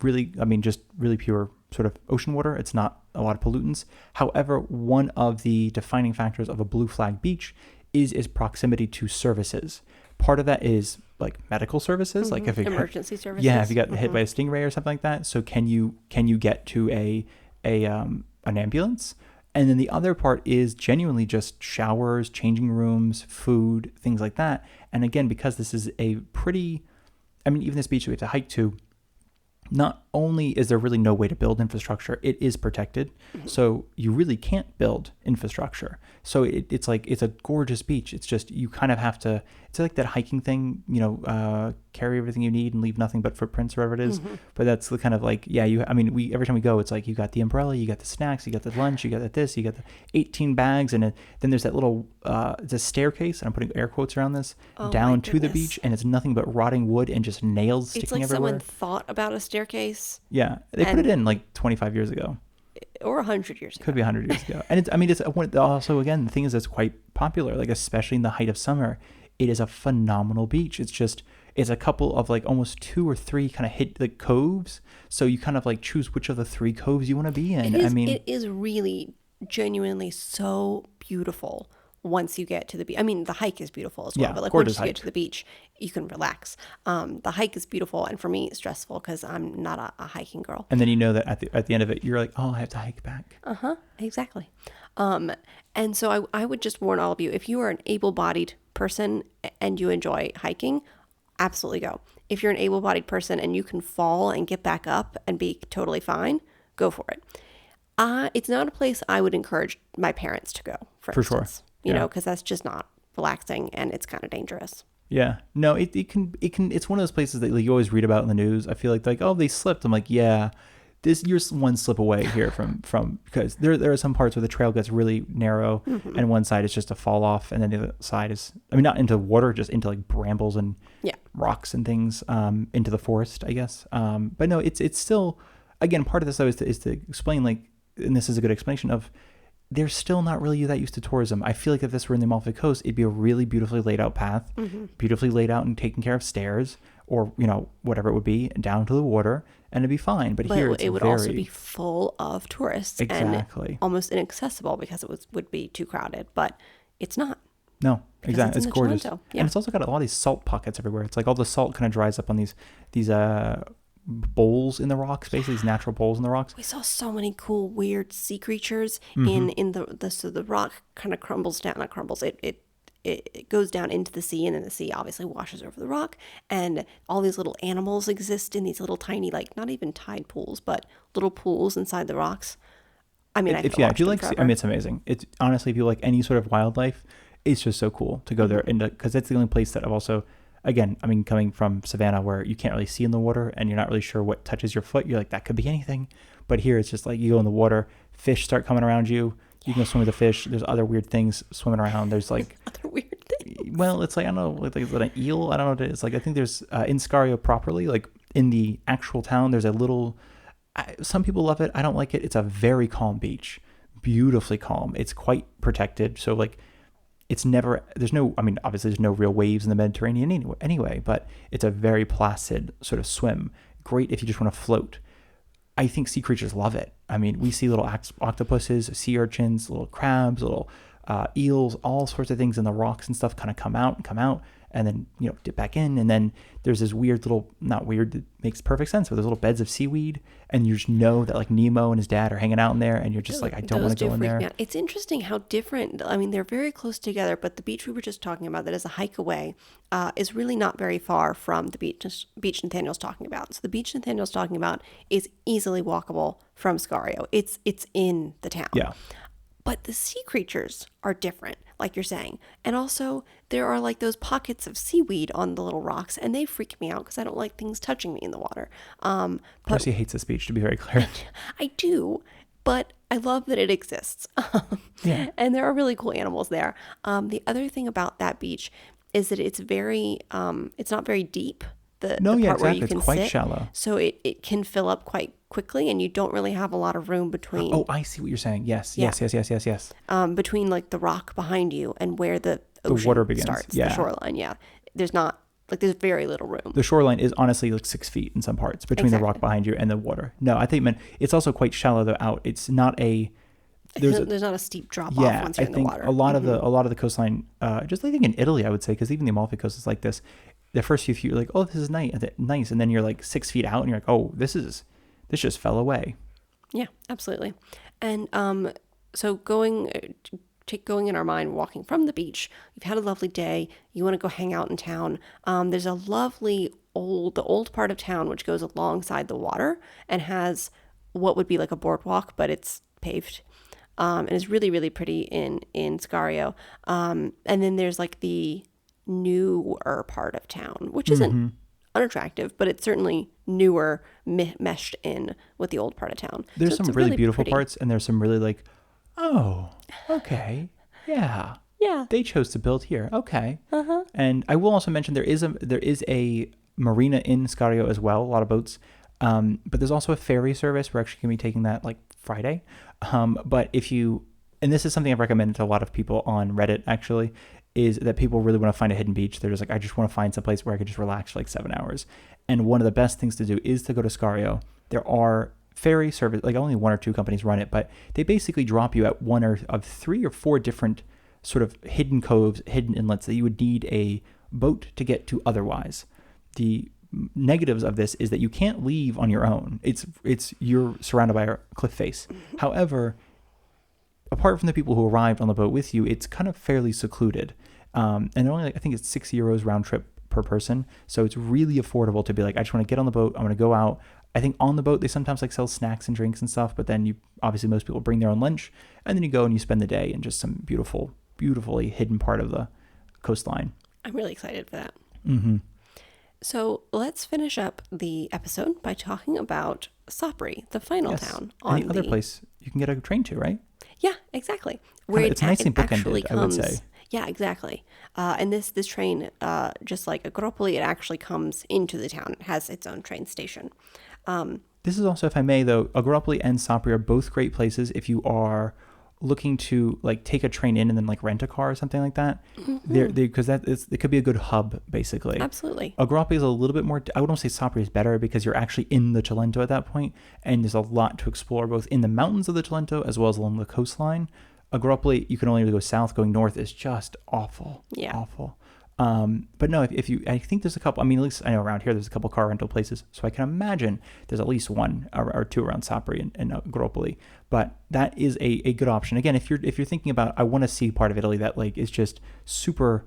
Really, I mean, just really pure sort of ocean water. It's not a lot of pollutants. However, one of the defining factors of a blue flag beach is its proximity to services. Part of that is like medical services, like if emergency services. Yeah, if you got hit by a stingray or something like that. So can you get to an ambulance? And then the other part is genuinely just showers, changing rooms, food, things like that. And again, because this is even this beach that we have to hike to, not only is there really no way to build infrastructure, it is protected. So you really can't build infrastructure. So it's a gorgeous beach. It's just, you kind of have to, it's like that hiking thing, carry everything you need and leave nothing but footprints or whatever it is. But that's the kind of like, every time we go, it's like, you got the umbrella, you got the snacks, you got the lunch, you got this, you got the 18 bags. And then there's that little, it's a staircase, and I'm putting air quotes around this, down to the beach. And it's nothing but rotting wood and just nails sticking everywhere. It's like someone thought about a staircase. Yeah. They put it in like 25 years ago. Or 100 years ago. Could be 100 years ago. And it's also, again, the thing is, it's quite popular, like especially in the height of summer. It is a phenomenal beach. It's a couple of like almost 2 or 3 kind of hit like coves. So you kind of like choose which of the 3 coves you want to be in. It is really genuinely so beautiful once you get to the beach. I mean, the hike is beautiful as well, but like once you get to the beach, you can relax. The hike is beautiful, and for me, it's stressful because I'm not a hiking girl. And then you know that at the end of it, you're like, oh, I have to hike back. Exactly. And so I would just warn all of you, if you are an able-bodied person and you enjoy hiking, absolutely go. If you're an able-bodied person and you can fall and get back up and be totally fine, go for it. It's not a place I would encourage my parents to go, for instance. Sure. Because that's just not relaxing and it's kind of dangerous. Yeah. No, it can, it's one of those places that like, you always read about in the news. I feel like, oh, they slipped. I'm like, yeah, you're one slip away here from because there are some parts where the trail gets really narrow and one side is just a fall off. And then the other side is, not into water, just into like brambles and rocks and things, into the forest, I guess. But no, it's still, again, part of this though is to explain, like, and this is a good explanation of, they're still not really that used to tourism. I feel like if this were in the Amalfi Coast, it'd be a really beautifully laid out path, beautifully laid out and taken care of stairs, or, whatever it would be, down to the water, and it'd be fine. But here it's it would also be full of tourists exactly and almost inaccessible because it would be too crowded. But it's not. No, exactly. It's gorgeous. Cilento. And it's also got a lot of these salt pockets everywhere. It's like all the salt kind of dries up on these bowls in the rocks, basically these natural bowls in the rocks. We saw so many cool, weird sea creatures Mm-hmm. so the rock kind of crumbles down. Not crumbles. It goes down into the sea, and then the sea obviously washes over the rock. And all these little animals exist in these little tiny, like not even tide pools, but little pools inside the rocks. I mean, If you like, I mean, it's amazing. It's honestly, if you like any sort of wildlife, it's just so cool to go there, and because that's the only place that I've also, again, I mean, coming from Savannah where you can't really see in the water and you're not really sure what touches your foot. You're like, that could be anything. But here it's just like you go in the water, fish start coming around you. You can go swim with the fish. There's other weird things swimming around. There's like other weird things. Well, it's like, I don't know, like an eel. I don't know what it is. Like, I think there's in Scario properly, like in the actual town, there's a little. Some people love it. I don't like it. It's a very calm beach, beautifully calm. It's quite protected. So like, it's never. There's no. I mean, obviously, there's no real waves in the Mediterranean anyway. But it's a very placid sort of swim. Great if you just want to float. I think sea creatures love it. I mean, we see little octopuses, sea urchins, little crabs, little eels, all sorts of things in the rocks and stuff kind of come out, and then, dip back in. And then there's this weird little, not weird, it makes perfect sense, but there's little beds of seaweed. And you just know that like Nemo and his dad are hanging out in there. And you're just like, I don't want to go in there. It's interesting how different, I mean, they're very close together, but the beach we were just talking about that is a hike away is really not very far from the beach Nathaniel's talking about. So the beach Nathaniel's talking about is easily walkable from Scario. It's in the town. Yeah. But the sea creatures are different, like you're saying. And also, there are like those pockets of seaweed on the little rocks, and they freak me out because I don't like things touching me in the water. Percy hates this beach, to be very clear. I do, but I love that it exists. Yeah. And there are really cool animals there. The other thing about that beach is that it's it's not very deep. The part where you can it's quite sit, shallow. so it can fill up quite quickly, and you don't really have a lot of room between. Oh, I see what you're saying. Yes. Between like the rock behind you and where the ocean water begins. starts, Yeah. the shoreline. Yeah, there's very little room. The shoreline is honestly like 6 feet in some parts between the rock behind you and the water. No, I think, man, it's also quite shallow though out. It's not a. There's not a steep drop off once you're in the water. A lot of the coastline, just like in Italy, I would say, because even the Amalfi Coast is like this. The first few feet, you're like, oh, this is nice, and then you're like 6 feet out, and you're like, oh, this just fell away. Yeah, absolutely. And so going in our mind, walking from the beach, you've had a lovely day. You want to go hang out in town. There's a lovely the old part of town which goes alongside the water and has what would be like a boardwalk, but it's paved. And it's really, really pretty in Scario. And then there's like the newer part of town, which isn't unattractive, but it's certainly newer, meshed in with the old part of town. There's some really beautiful parts, and there's some really like, oh, okay, yeah, they chose to build here, okay. And I will also mention there is a marina in Scario as well, a lot of boats, but there's also a ferry service. We're actually going to be taking that like Friday, but and this is something I've recommended to a lot of people on Reddit actually, is that people really want to find a hidden beach. They're just like, I just want to find some place where I could just relax for like 7 hours. And one of the best things to do is to go to Scario. There are ferry service, like only 1 or 2 companies run it, but they basically drop you at one of 3 or 4 different sort of hidden coves, hidden inlets that you would need a boat to get to otherwise. The negatives of this is that you can't leave on your own. You're surrounded by a cliff face. However, apart from the people who arrived on the boat with you, it's kind of fairly secluded. And only, I think it's €6 round trip per person. So it's really affordable to be like, I just want to get on the boat. I'm going to go out. I think on the boat, they sometimes like sell snacks and drinks and stuff, but then obviously most people bring their own lunch, and then you go and you spend the day in just some beautifully hidden part of the coastline. I'm really excited for that. Mm-hmm. So let's finish up the episode by talking about Sapri, the final town. And the other place you can get a train to, right? Yeah, exactly. Where it's nicely bookended, I would say. Yeah, exactly. And this train, just like Agropoli, it actually comes into the town. It has its own train station. This is also, if I may, though, Agropoli and Sapri are both great places if you are looking to like take a train in and then like rent a car or something like that, because it could be a good hub basically. Absolutely. Agropoli is a little bit more, I wouldn't say Sapri is better because you're actually in the Cilento at that point, and there's a lot to explore both in the mountains of the Cilento as well as along the coastline. Agropoli, you can only really go south. Going north is just awful. Yeah. Awful. But no, if you, I think there's a couple, I mean, at least I know around here there's a couple car rental places, so I can imagine there's at least one or two around Sapri and Agropoli. But that is a good option. Again, if you're thinking about, I want to see part of Italy that like is just super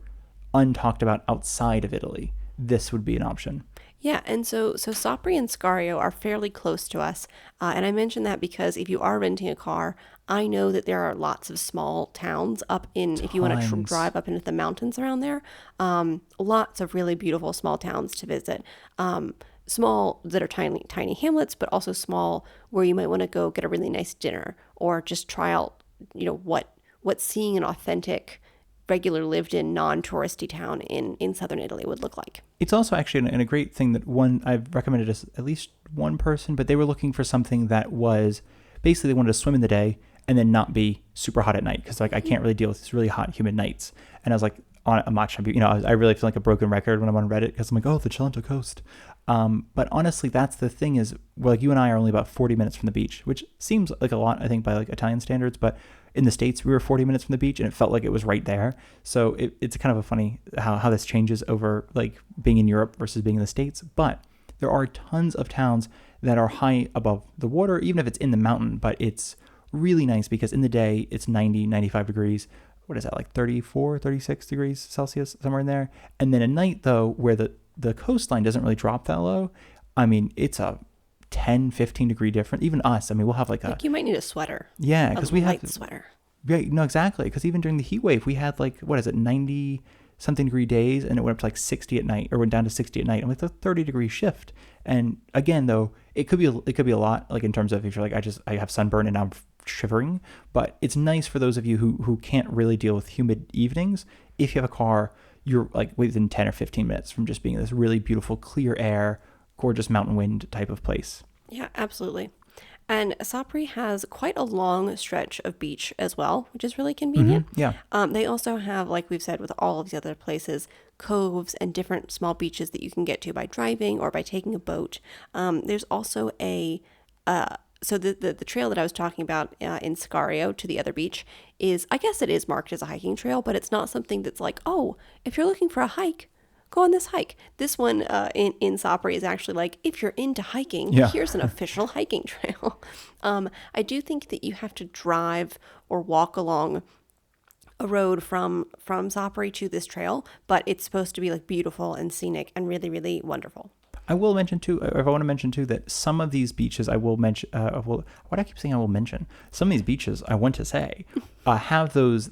untalked about outside of Italy, this would be an option. Yeah, and so Sapri and Scario are fairly close to us, and I mention that because if you are renting a car, I know that there are lots of small towns up in, if you want to Tons. drive up into the mountains around there, lots of really beautiful small towns to visit. Small that are tiny hamlets, but also small where you might want to go get a really nice dinner or just try out, what seeing an authentic, regular lived in non-touristy town in southern Italy would look like. It's also actually a great thing that I've recommended to at least one person, but they were looking for something that was basically they wanted to swim in the day and then not be super hot at night because like I can't really deal with these really hot, humid nights. And I was like, I'm not trying to be, I really feel like a broken record when I'm on Reddit because I'm like, oh, the Cilento Coast. But honestly, that's the thing is, like you and I are only about 40 minutes from the beach, which seems like a lot, I think, by like Italian standards. But in the States, we were 40 minutes from the beach and it felt like it was right there. So it's kind of a funny how this changes over like being in Europe versus being in the States. But there are tons of towns that are high above the water, even if it's in the mountain, but it's really nice because in the day it's 90, 95 degrees. What is that, like 34, 36 degrees Celsius, somewhere in there. And then at night, though, where the coastline doesn't really drop that low, I mean, it's a 10, 15 degree difference. Even us, I mean, we'll have like you might need a sweater. Yeah, because we light have sweater. Yeah, no, exactly. Because even during the heat wave, we had like, 90 something degree days, and it went up to like 60 at night, or went down to 60 at night, and like a 30-degree shift. And again, though, it could be a lot, like in terms of if you're like, I have sunburn and now I'm shivering. But it's nice for those of you who can't really deal with humid evenings. If you have a car, you're like within 10 or 15 minutes from just being this really beautiful, clear air, gorgeous mountain wind type of place. Yeah, absolutely. And Sapri has quite a long stretch of beach as well, which is really convenient. Yeah. They also have, like we've said with all of the other places, coves and different small beaches that you can get to by driving or by taking a boat. There's also so the trail that I was talking about in Scario to the other beach is, I guess it is marked as a hiking trail, but it's not something that's like, oh, if you're looking for a hike, go on this hike. This one in Sapri is actually like, if you're into hiking, here's an official hiking trail. I do think that you have to drive or walk along a road from Sapri to this trail, but it's supposed to be like beautiful and scenic and really, really wonderful. I will mention too, if I want to mention too, that some of these beaches I will mention, why do I keep saying I will mention? Some of these beaches I want to say have those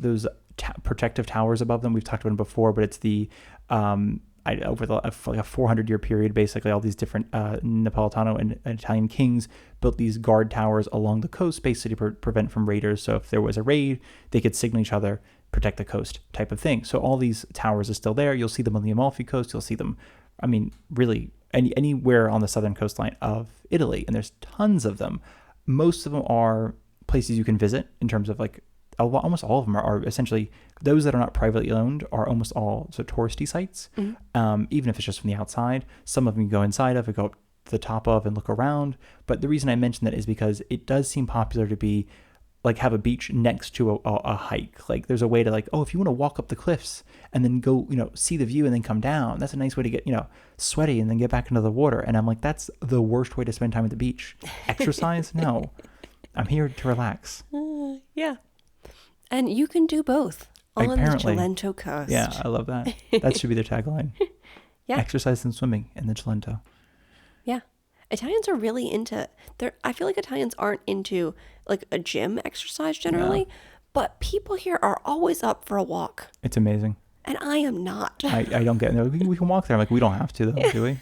protective towers above them. We've talked about them before, but it's the, over like a 400-year period, basically all these different Napolitano and Italian kings built these guard towers along the coast, basically to prevent from raiders. So if there was a raid, they could signal each other, protect the coast type of thing. So all these towers are still there. You'll see them on the Amalfi Coast. You'll see them, I mean, really anywhere on the southern coastline of Italy, and there's tons of them. Most of them are places you can visit in terms of like almost all of them are essentially those that are not privately owned are almost all touristy sites. Even if it's just from the outside. Some of them you go inside of and go up to the top of and look around. But the reason I mention that is because it does seem popular to be like have a beach next to a hike. Like there's a way to like, oh, if you want to walk up the cliffs and then go, see the view and then come down, that's a nice way to get, sweaty and then get back into the water. And I'm like, that's the worst way to spend time at the beach. Exercise? No. I'm here to relax. Yeah. And you can do both on Apparently. the Cilento Coast. Yeah, I love that. That should be their tagline. Yeah. Exercise and swimming in the Cilento. Yeah. Italians are really I feel like Italians aren't into like a gym exercise generally, but people here are always up for a walk. It's amazing. And I am not. I don't get it. We can walk there. I'm like, we don't have to though, do we?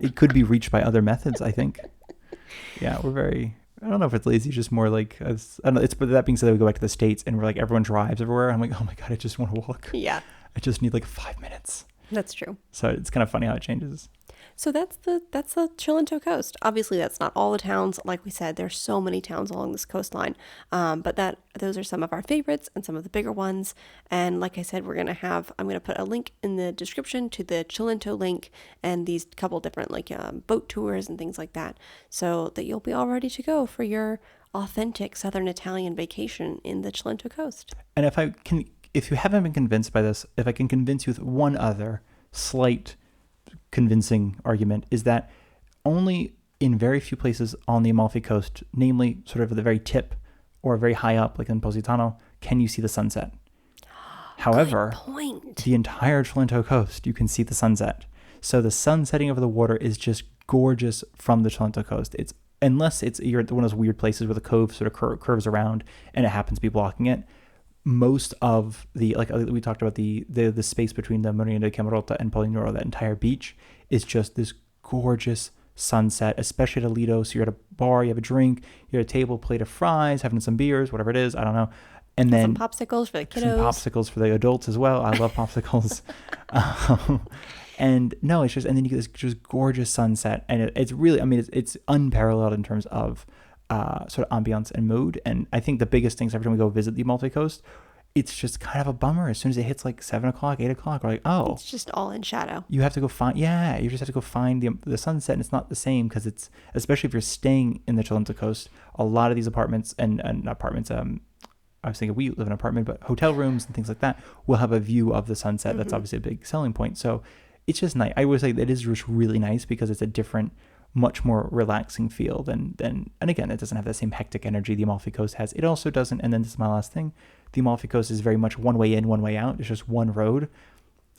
It could be reached by other methods, I think. Yeah, we're very, I don't know if it's lazy, just more like, I don't know. But that being said, we go back to the States and we're like, everyone drives everywhere. I'm like, oh my God, I just want to walk. Yeah. I just need like 5 minutes. That's true. So it's kind of funny how it changes. So that's the Cilento Coast. Obviously, that's not all the towns. Like we said, there's so many towns along this coastline. But those are some of our favorites and some of the bigger ones. And like I said, I'm gonna put a link in the description to the Cilento link and these couple different boat tours and things like that, so that you'll be all ready to go for your authentic Southern Italian vacation in the Cilento Coast. And if you haven't been convinced by this, if I can convince you with one other slight convincing argument, is that only in very few places on the Amalfi Coast, namely sort of at the very tip or very high up, like in Positano, can you see the sunset. However, the entire Cilento Coast, you can see the sunset. So the sun setting over the water is just gorgeous from the Cilento Coast. Unless you're at one of those weird places where the cove sort of curves around and it happens to be blocking it. Most of the, like we talked about, the space between the Marina di Camerota and Palinuro, that entire beach is just this gorgeous sunset, especially at Lido. So you're at a bar, you have a drink, you're at a table, plate of fries, having some beers, whatever it is, I don't know. And then some popsicles for the kiddos. Some popsicles for the adults as well. I love popsicles. And no, it's just, and then you get this just gorgeous sunset, and it's really, I mean, it's unparalleled in terms of sort of ambiance and mood. And I think the biggest things every time we go visit the Amalfi Coast, it's just kind of a bummer as soon as it hits like 7 o'clock, 8 o'clock. We're like, oh, it's just all in shadow. You have to go find, you just have to go find the sunset, and it's not the same because it's, especially if you're staying in the Cilento Coast, a lot of these apartments and apartments, I was thinking we live in an apartment, but hotel rooms and things like that will have a view of the sunset. Mm-hmm. That's obviously a big selling point. So it's just nice. I would say that it is just really nice because it's a different, much more relaxing feel than, and again, it doesn't have that same hectic energy the Amalfi Coast has. It also doesn't, and then this is my last thing, the Amalfi Coast is very much one way in, one way out. It's just one road.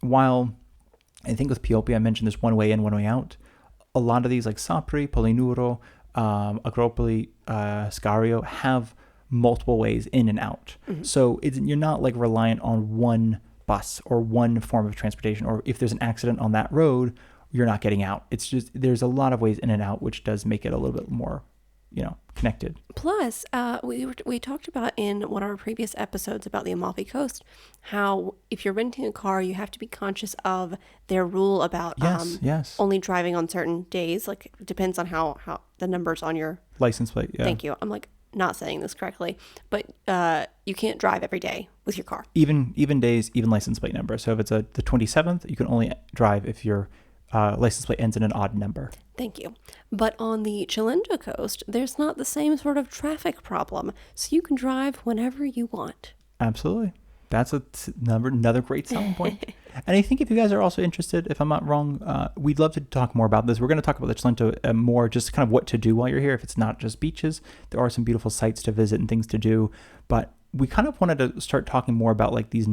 While I think with Pioppi, I mentioned this one way in, one way out. A lot of these like Sapri, Palinuro, Agropoli, Scario have multiple ways in and out. Mm-hmm. So you're not like reliant on one bus or one form of transportation, or if there's an accident on that road, you're not getting out. It's just, there's a lot of ways in and out, which does make it a little bit more, connected. Plus, we talked about in one of our previous episodes about the Amalfi Coast, how if you're renting a car, you have to be conscious of their rule about only driving on certain days. Like, it depends on how the numbers on your license plate. Yeah. Thank you. I'm like not saying this correctly, but you can't drive every day with your car. Even days, even license plate number. So if it's the 27th, you can only drive if your license plate ends in an odd number. Thank you. But on the Cilento Coast, there's not the same sort of traffic problem, so you can drive whenever you want. Absolutely. That's another great selling point. And I think if you guys are also interested, if I'm not wrong, we'd love to talk more about this. We're going to talk about the Cilento more, just kind of what to do while you're here. If it's not just beaches, there are some beautiful sites to visit and things to do. But we kind of wanted to start talking more about like these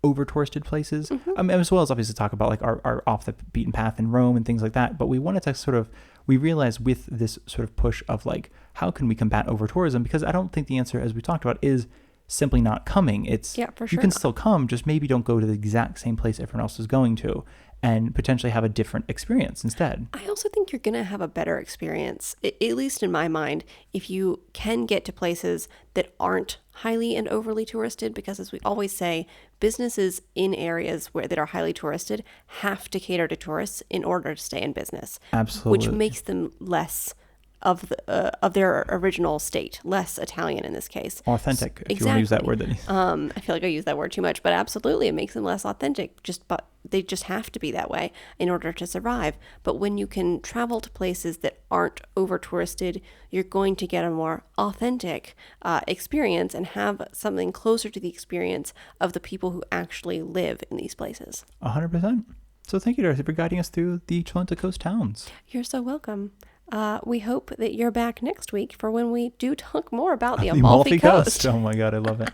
over touristed places, as well as obviously talk about like our off the beaten path in Rome and things like that. But we wanted to we realized with this sort of push of like, how can we combat over tourism? Because I don't think the answer, as we talked about, is simply not coming. It's, for sure, you can still come, just maybe don't go to the exact same place everyone else is going to, and potentially have a different experience instead. I also think you're going to have a better experience, at least in my mind, if you can get to places that aren't highly and overly touristed, because as we always say, businesses in areas that are highly touristed have to cater to tourists in order to stay in business. Absolutely. Which makes them less of their original state, less Italian in this case. Authentic, if you want to use that word. I feel like I use that word too much, but absolutely, it makes them less authentic. But they just have to be that way in order to survive. But when you can travel to places that aren't over touristed, you're going to get a more authentic experience and have something closer to the experience of the people who actually live in these places. 100%. So thank you, Darcy, for guiding us through the Cilento Coast towns. You're so welcome. We hope that you're back next week for when we do talk more about the Amalfi Coast. Oh my God, I love it.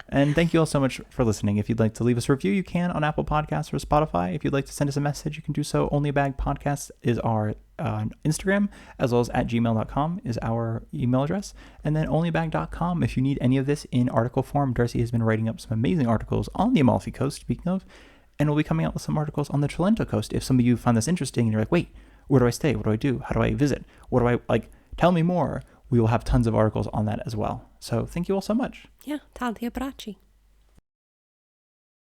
And thank you all so much for listening. If you'd like to leave us a review, you can on Apple Podcasts or Spotify. If you'd like to send us a message, you can do so. Only a Bag Podcast is our Instagram, as well as @gmail.com is our email address. And then onlybag.com if you need any of this in article form. Darcy has been writing up some amazing articles on the Amalfi Coast, speaking of, and we'll be coming out with some articles on the Cilento Coast. If some of you find this interesting and you're like, wait, where do I stay? What do I do? How do I visit? What do I like? Tell me more. We will have tons of articles on that as well. So thank you all so much. Yeah, tanti abbracci.